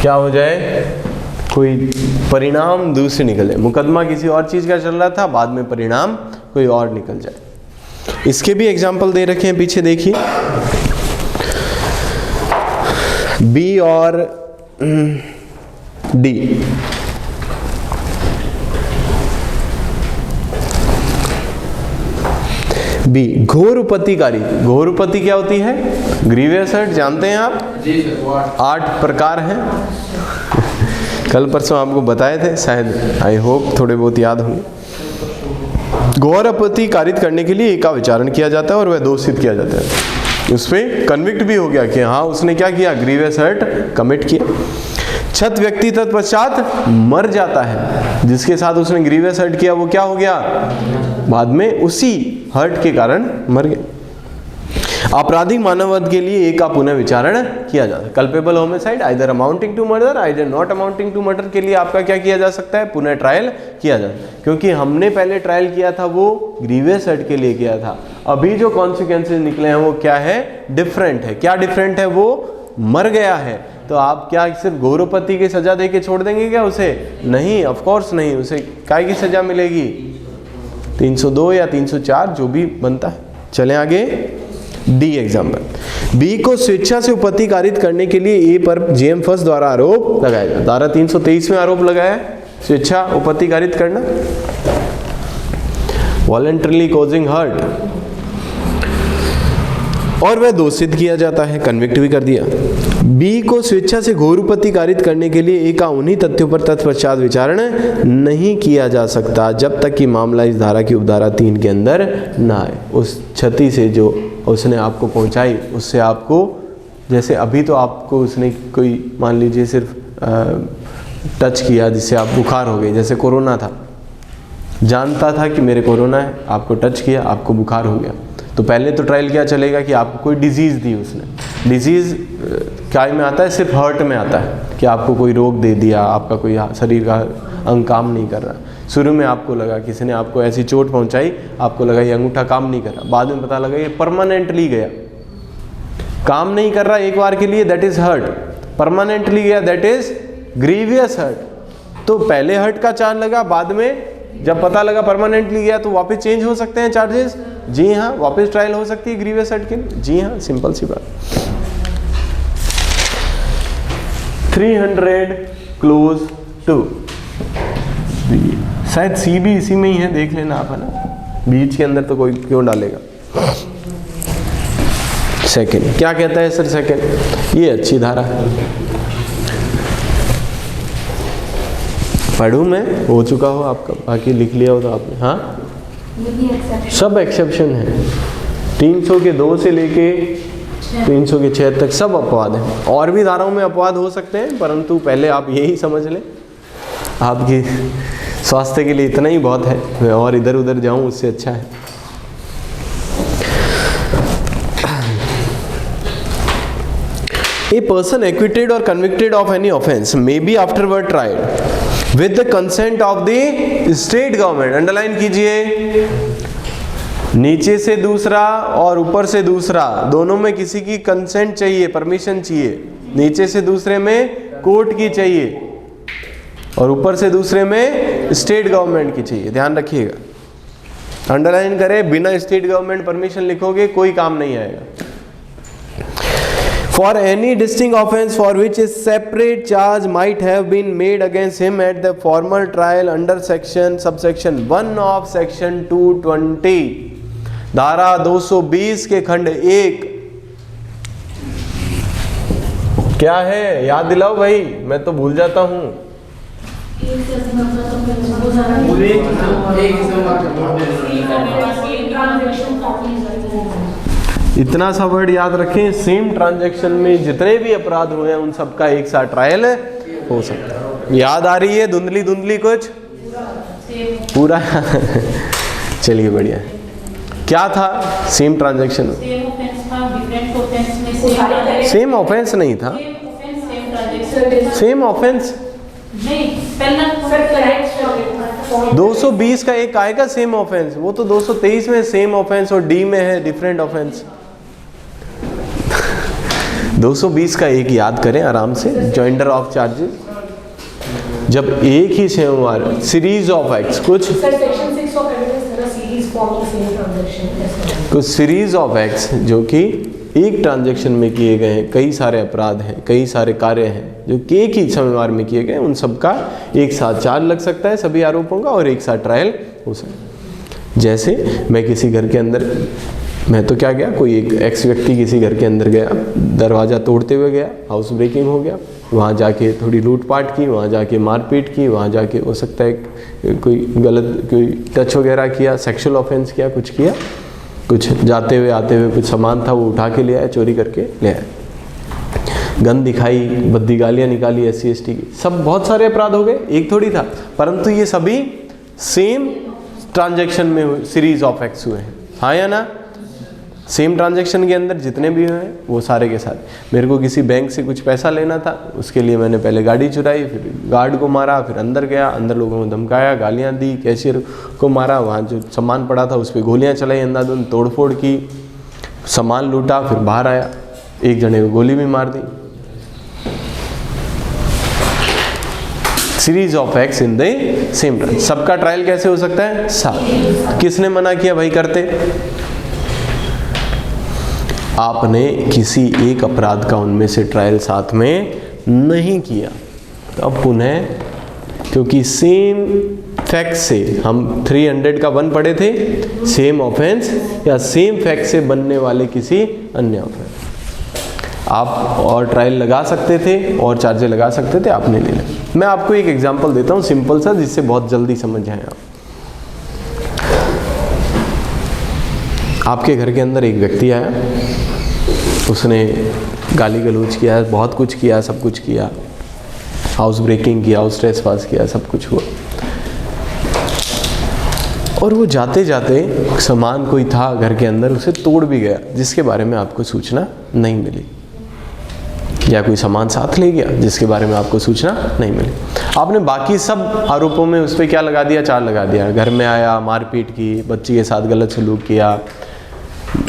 क्या हो जाए? कोई परिणाम दूसरे निकले, मुकदमा किसी और चीज का चल रहा था, बाद में परिणाम कोई और निकल जाए। इसके भी एग्जाम्पल दे रखे हैं, पीछे देखिए। बी और डी, बी घोर उपतिकारी। घोर उपति क्या होती है? ग्रीवियस हर्ट, जानते हैं आप? जी सर, 8 प्रकार हैं। कल परसों आपको बताए थे शायद, आई होप थोड़े बहुत याद होंगे। घोर उपति कारित करने के लिए एक का विचारण किया जाता है और वह दोषित किया जाता है, उस पर कन्विक्ट भी हो गया कि हाँ उसने क्या किया? ग्रीवियस हर्ट कमिट किया। छत व्यक्ति तत्पश्चात मर जाता है, जिसके साथ उसने ग्रीवियस हर्ट किया वो क्या हो गया? बाद में उसी हर्ट के कारण मर गया। आपराधिक मानववध के लिए एक का पुनः विचारण किया जाता है। Culpable homicide either amounting to murder either not amounting to murder के लिए आपका क्या किया जा सकता है? पुनः ट्रायल किया जाता है, क्योंकि हमने पहले ट्रायल किया था वो ग्रीवियस हर्ट के लिए किया था। अभी जो कॉन्सिक्वेंसेज निकले हैं वो क्या है? डिफरेंट है। क्या डिफरेंट है? वो मर गया है। तो आप क्या सिर्फ घोरोपति की सजा दे के छोड़ देंगे क्या उसे? नहीं, ऑफ कोर्स नहीं, उसे काय की सजा मिलेगी? 302 या 304 जो भी बनता है। चलें आगे। डी एग्जाम्पल, बी को स्वेच्छा से उपपत्ति कारित करने के लिए ए पर जेएम फर्स्ट द्वारा आरोप लगाया गया। धारा 323 में आरोप लगाया स्वेच्छा उपपत्ति कारित करना, वॉलंटरली कॉजिंग हर्ट, और वह दोषित किया जाता है, कन्विक्ट भी कर दिया। बी को स्वेच्छा से घोर उपपत्ति कारित करने के लिए ए का उन्हीं तथ्यों पर तत्पश्चात विचारण नहीं किया जा सकता जब तक कि मामला इस धारा की उपधारा 3 के अंदर न आए। उस क्षति से जो और उसने आपको पहुंचाई, उससे आपको, जैसे अभी तो आपको उसने कोई मान लीजिए सिर्फ टच किया जिससे आप बुखार हो गए, जैसे कोरोना था, जानता था कि मेरे कोरोना है, आपको टच किया, आपको बुखार हो गया, तो पहले तो ट्रायल क्या चलेगा कि आपको कोई डिजीज़ दी उसने। डिजीज़ क्या में आता है? सिर्फ हर्ट में आता है कि आपको कोई रोग दे दिया, आपका कोई शरीर का अंग काम नहीं कर रहा। शुरू में आपको लगा किसी ने आपको ऐसी चोट पहुंचाई, आपको लगा ये अंगूठा काम नहीं कर रहा, बाद में पता लगा ये परमानेंटली गया, काम नहीं कर रहा एक बार के लिए, दैट इज़ हर्ट। परमानेंटली गया, दैट इज़ ग्रीवियस हर्ट। तो पहले हर्ट का चार्ज लगा, बाद में जब पता लगा परमानेंटली गया तो वापस चेंज हो सकते हैं चार्जेस? जी हाँ, वापस ट्रायल हो सकती है ग्रीवियस हर्ट की? जी हाँ, सिंपल सी बात। 300 क्लोज टू, शायद सी भी इसी में ही है, देख लेना आप, है ना, बीच के अंदर तो कोई क्यों डालेगा। सेकंड क्या कहता है सर? सेकंड ये अच्छी धारा है, पढ़ूँ मैं, हो चुका हो आपका, बाकी लिख लिया हो तो आपने। हाँ, सब एक्सेप्शन है, 300 के 2 से लेके 300 के 6 तक सब अपवाद हैं। और भी धाराओं में अपवाद हो सकते हैं, परंतु पहले आप यही समझ लें, आपकी स्वास्थ्य के लिए इतना ही बहुत है, मैं और इधर उधर जाऊं उससे अच्छा है। A person acquitted or convicted of any offense may be afterward tried with the consent of the state government। Underline कीजिए, नीचे से दूसरा और ऊपर से दूसरा, दोनों में किसी की कंसेंट चाहिए, परमिशन चाहिए। नीचे से दूसरे में कोर्ट की चाहिए और ऊपर से दूसरे में स्टेट गवर्नमेंट की चाहिए, ध्यान रखिएगा। अंडरलाइन करें, बिना स्टेट गवर्नमेंट परमिशन लिखोगे कोई काम नहीं आएगा। For any distinct offence for which a separate charge might have been made against him at the formal trial under subsection 1 of section 220, धारा 220 के खंड 1 क्या है? याद दिलाओ भाई, मैं तो भूल जाता हूँ। इतना सा वर्ड याद रखें, सेम ट्रांजैक्शन में जितने भी अपराध हुए हैं उन सब का एक साथ ट्रायल हो सकता है। याद आ रही है धुंधली धुंधली कुछ? पूरा चलिए बढ़िया। क्या था सेम ट्रांजैक्शन? सेम ऑफेंस नहीं था, सेम ऑफेंस 220 का एक आएगा सेम ऑफेंस, वो तो 223 में सेम ऑफेंस और डी में है डिफरेंट ऑफेंस। 220 का एक याद करें आराम से, जॉइंडर ऑफ चार्जेस। जब एक ही सेम सीरीज ऑफ एक्ट्स, कुछ सीरीज ऑफ एक्ट्स जो कि एक ट्रांजैक्शन में किए गए हैं, कई सारे अपराध हैं, कई सारे कार्य हैं जो कि एक ही समयवार में किए गए, उन सब का एक साथ चार्ज लग सकता है सभी आरोपों का और एक साथ ट्रायल हो सकता है। जैसे मैं किसी घर के अंदर, मैं तो क्या गया, कोई एक एक्स व्यक्ति किसी घर के अंदर गया, दरवाज़ा तोड़ते हुए गया, हाउस ब्रेकिंग हो गया, वहाँ जाके थोड़ी लूटपाट की, वहाँ जाके मारपीट की, वहाँ जाके हो सकता है कोई गलत कोई टच वगैरह किया, सेक्सुअल ऑफेंस किया, कुछ जाते हुए आते हुए कुछ सामान था वो उठा के ले आया, चोरी करके ले आया, गन दिखाई, बद्दी गालियाँ निकाली SC ST की, सब बहुत सारे अपराध हो गए, एक थोड़ी था, परंतु ये सभी सेम ट्रांजैक्शन में सीरीज ऑफ एक्ट्स हुए हैं। हाँ या ना? सेम ट्रांजैक्शन के अंदर जितने भी हुए हैं वो सारे के सारे। मेरे को किसी बैंक से कुछ पैसा लेना था, उसके लिए मैंने पहले गाड़ी चुराई, फिर गार्ड को मारा, फिर अंदर गया, अंदर लोगों को धमकाया, गालियाँ दी, कैशियर को मारा, वहाँ जो सामान पड़ा था उस पर गोलियाँ चलाई, अंधाधुंध तोड़फोड़ की, सामान लूटा, फिर बाहर आया, एक जने को गोली भी मार दी। Series of acts in the same trial. सबका ट्रायल कैसे हो सकता है? साथ। किसने मना किया भाई करते? आपने किसी एक अपराध का उनमें से ट्रायल साथ में नहीं किया, तो अब पुनः, क्योंकि सेम फैक्ट से हम 300 का 1 पढ़े थे, सेम ऑफेंस या सेम फैक्ट से बनने वाले किसी अन्य ऑफेंस, आप और ट्रायल लगा सकते थे और चार्जेस लगा सकते थे, आपने नहीं लगा। मैं आपको एक एग्जांपल देता हूँ सिंपल सा, जिससे बहुत जल्दी समझ जाए आप। आपके घर के अंदर एक व्यक्ति आया, उसने गाली गलौज किया, बहुत कुछ किया, सब कुछ किया, हाउस ब्रेकिंग किया, हाउस ट्रेसपास किया, सब कुछ हुआ। और वो जाते जाते सामान कोई था घर के अंदर, उसे तोड़ भी गया, जिसके बारे में आपको सूचना नहीं मिली, या कोई सामान साथ ले गया जिसके बारे में आपको सूचना नहीं मिली। आपने बाकी सब आरोपों में उस पर क्या लगा दिया, चार लगा दिया। घर में आया, मारपीट की, बच्ची के साथ गलत सलूक किया,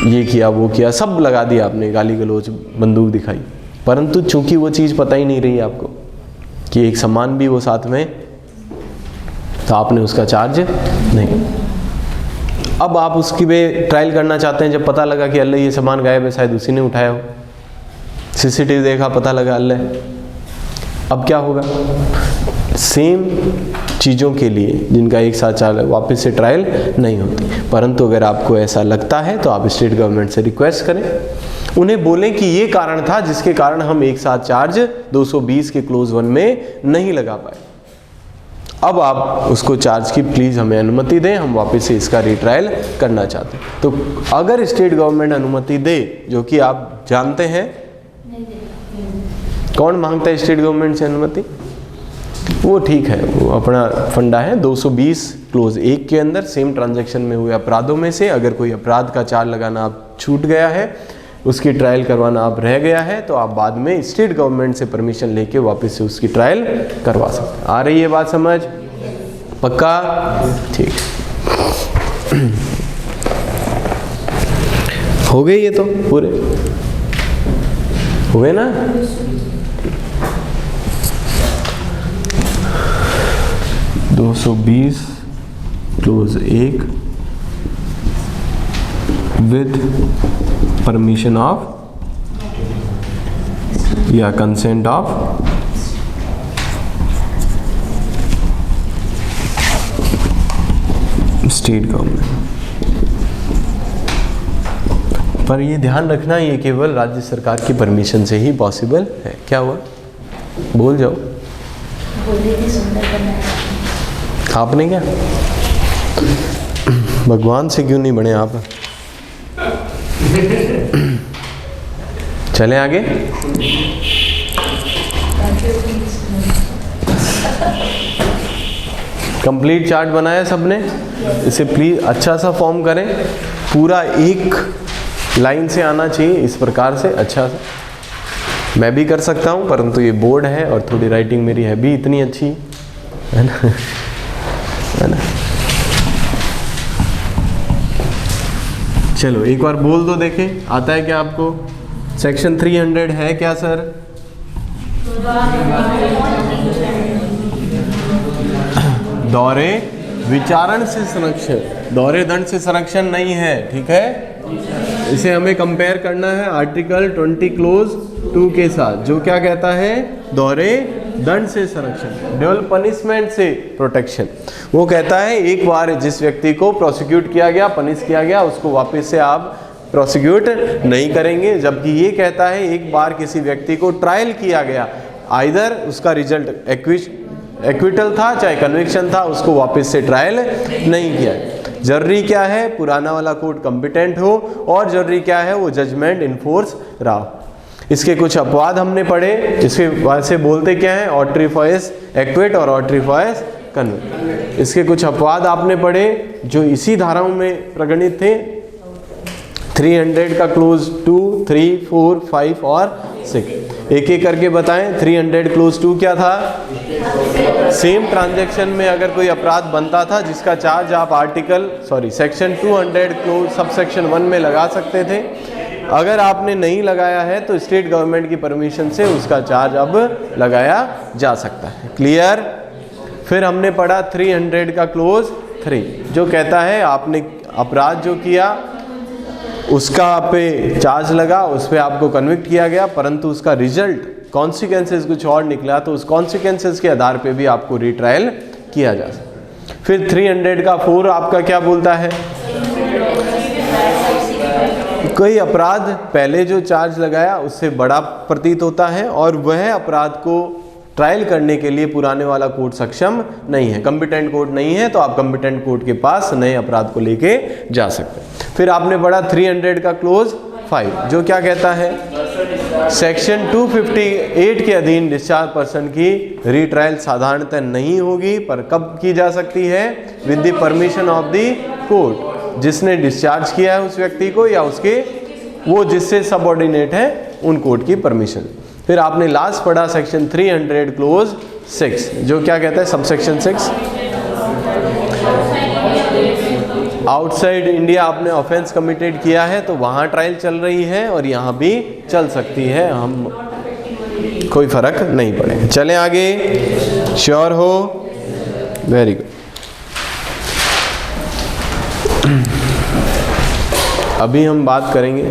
ये किया, वो किया, सब लगा दिया आपने, गाली गलौज, बंदूक दिखाई। परंतु चूंकि वो चीज़ पता ही नहीं रही आपको कि एक सामान भी वो साथ में, तो आपने उसका चार्ज नहीं। अब आप उसकी पे ट्रायल करना चाहते हैं, जब पता लगा कि अल्लाह ये सामान गायब है, शायद उसी ने उठाया हो, सीसीटीवी देखा, पता लगा अल्लाह। अब क्या होगा? सेम चीज़ों के लिए जिनका एक साथ चाल वापस से ट्रायल नहीं होती। परंतु अगर आपको ऐसा लगता है तो आप स्टेट गवर्नमेंट से रिक्वेस्ट करें, उन्हें बोलें कि ये कारण था जिसके कारण हम एक साथ चार्ज 220 के क्लोज 1 में नहीं लगा पाए। अब आप उसको चार्ज की प्लीज़ हमें अनुमति दें, हम वापस से इसका रीट्रायल करना चाहते हैं। तो अगर स्टेट गवर्नमेंट अनुमति दे, जो कि आप जानते हैं, कौन मांगता है स्टेट गवर्नमेंट से अनुमति? वो ठीक है, वो अपना फंडा है। 220 क्लोज 1 के अंदर सेम ट्रांजैक्शन में हुए अपराधों में से अगर कोई अपराध का चार्ज लगाना आप छूट गया है, उसकी ट्रायल करवाना आप रह गया है, तो आप बाद में स्टेट गवर्नमेंट से परमिशन लेके वापस से उसकी ट्रायल करवा सकते हैं। आ रही है बात समझ? पक्का? ठीक। हो गए ये तो पूरे हुए ना? 220 क्लोज 1 विद परमिशन ऑफ या कंसेंट ऑफ स्टेट गवर्नमेंट। पर ये ध्यान रखना, ये केवल राज्य सरकार की परमिशन से ही पॉसिबल है। क्या हुआ? बोल जाओ। आपने क्या? भगवान से क्यों नहीं बने आप? चले आगे। कंप्लीट चार्ट बनाया सबने, इसे प्लीज अच्छा सा फॉर्म करें, पूरा एक लाइन से आना चाहिए इस प्रकार से अच्छा सा। मैं भी कर सकता हूँ, परंतु ये बोर्ड है और थोड़ी राइटिंग मेरी है भी इतनी अच्छी, है ना, है ना। चलो एक बार बोल दो, देखें आता है क्या आपको? सेक्शन 300 है क्या सर? दौरे विचारण से संरक्षण, दौरे दंड से संरक्षण नहीं है, ठीक है। इसे हमें कंपेयर करना है आर्टिकल 20 क्लोज 2 के साथ, जो क्या कहता है? दौरे दंड से संरक्षण, ड्यूअल पनिशमेंट से प्रोटेक्शन। वो कहता है एक बार जिस व्यक्ति को प्रोसिक्यूट किया गया, पनिश किया गया, उसको वापस से आप प्रोसिक्यूट नहीं करेंगे। जबकि ये कहता है एक बार किसी व्यक्ति को ट्रायल किया गया, आइदर उसका रिजल्ट एक्विटल था चाहे कन्विक्शन था, उसको वापस से ट्रायल नहीं किया। जरूरी क्या है? पुराना वाला कोर्ट कॉम्पिटेंट हो, और जरूरी क्या है? वो जजमेंट इन्फोर्स रहा। इसके कुछ अपवाद हमने पढ़े, इसके बाद से बोलते क्या है? ऑट्रीफॉयस एक्विट और ऑट्रीफॉयस कन्विक्ट। इसके कुछ अपवाद आपने पढ़े जो इसी धाराओं में प्रगणित थे। 300 का क्लोज 2, 3, 4, 5 और 6 एक एक करके बताएं। 300 क्लोज 2 क्या था? सेम ट्रांजैक्शन में अगर कोई अपराध बनता था जिसका चार्ज आप सेक्शन 200 क्लोज सब सेक्शन 1 में लगा सकते थे। अगर आपने नहीं लगाया है तो स्टेट गवर्नमेंट की परमिशन से उसका चार्ज अब लगाया जा सकता है। क्लियर? फिर हमने पढ़ा 300 का क्लोज 3 जो कहता है आपने अपराध जो किया उसका पे चार्ज लगा, उस पर आपको कन्विक्ट किया गया, परंतु उसका रिजल्ट कॉन्सिक्वेंसेस कुछ और निकला, तो उस कॉन्सिक्वेंसेस के आधार पे भी आपको रीट्रायल किया जा सकता। फिर 300 का 4 आपका क्या बोलता है? कोई अपराध पहले जो चार्ज लगाया उससे बड़ा प्रतीत होता है और वह अपराध को ट्रायल करने के लिए पुराने वाला कोर्ट सक्षम नहीं है, कॉम्पिटेंट कोर्ट नहीं है, तो आप कॉम्पिटेंट कोर्ट के पास नए अपराध को लेके जा सकते हैं। फिर आपने पढ़ा 300 का क्लोज 5 जो क्या कहता है, सेक्शन 258 के अधीन डिस्चार्ज पर्सन की रीट्रायल साधारणतः नहीं होगी, पर कब की जा सकती है, with the permission of the court. जिसने डिस्चार्ज किया है उस व्यक्ति को या उसके वो जिससे सबऑर्डिनेट है उन कोर्ट की परमिशन। फिर आपने लास्ट पढ़ा सेक्शन 300 क्लोज 6 जो क्या कहता है, सबसेक्शन 6 आउटसाइड इंडिया आपने ऑफेंस कमिटेड किया है तो वहाँ ट्रायल चल रही है और यहाँ भी चल सकती है, हम कोई फर्क नहीं पड़ेगा। चलें आगे, श्योर हो, वेरी गुड। अभी हम बात करेंगे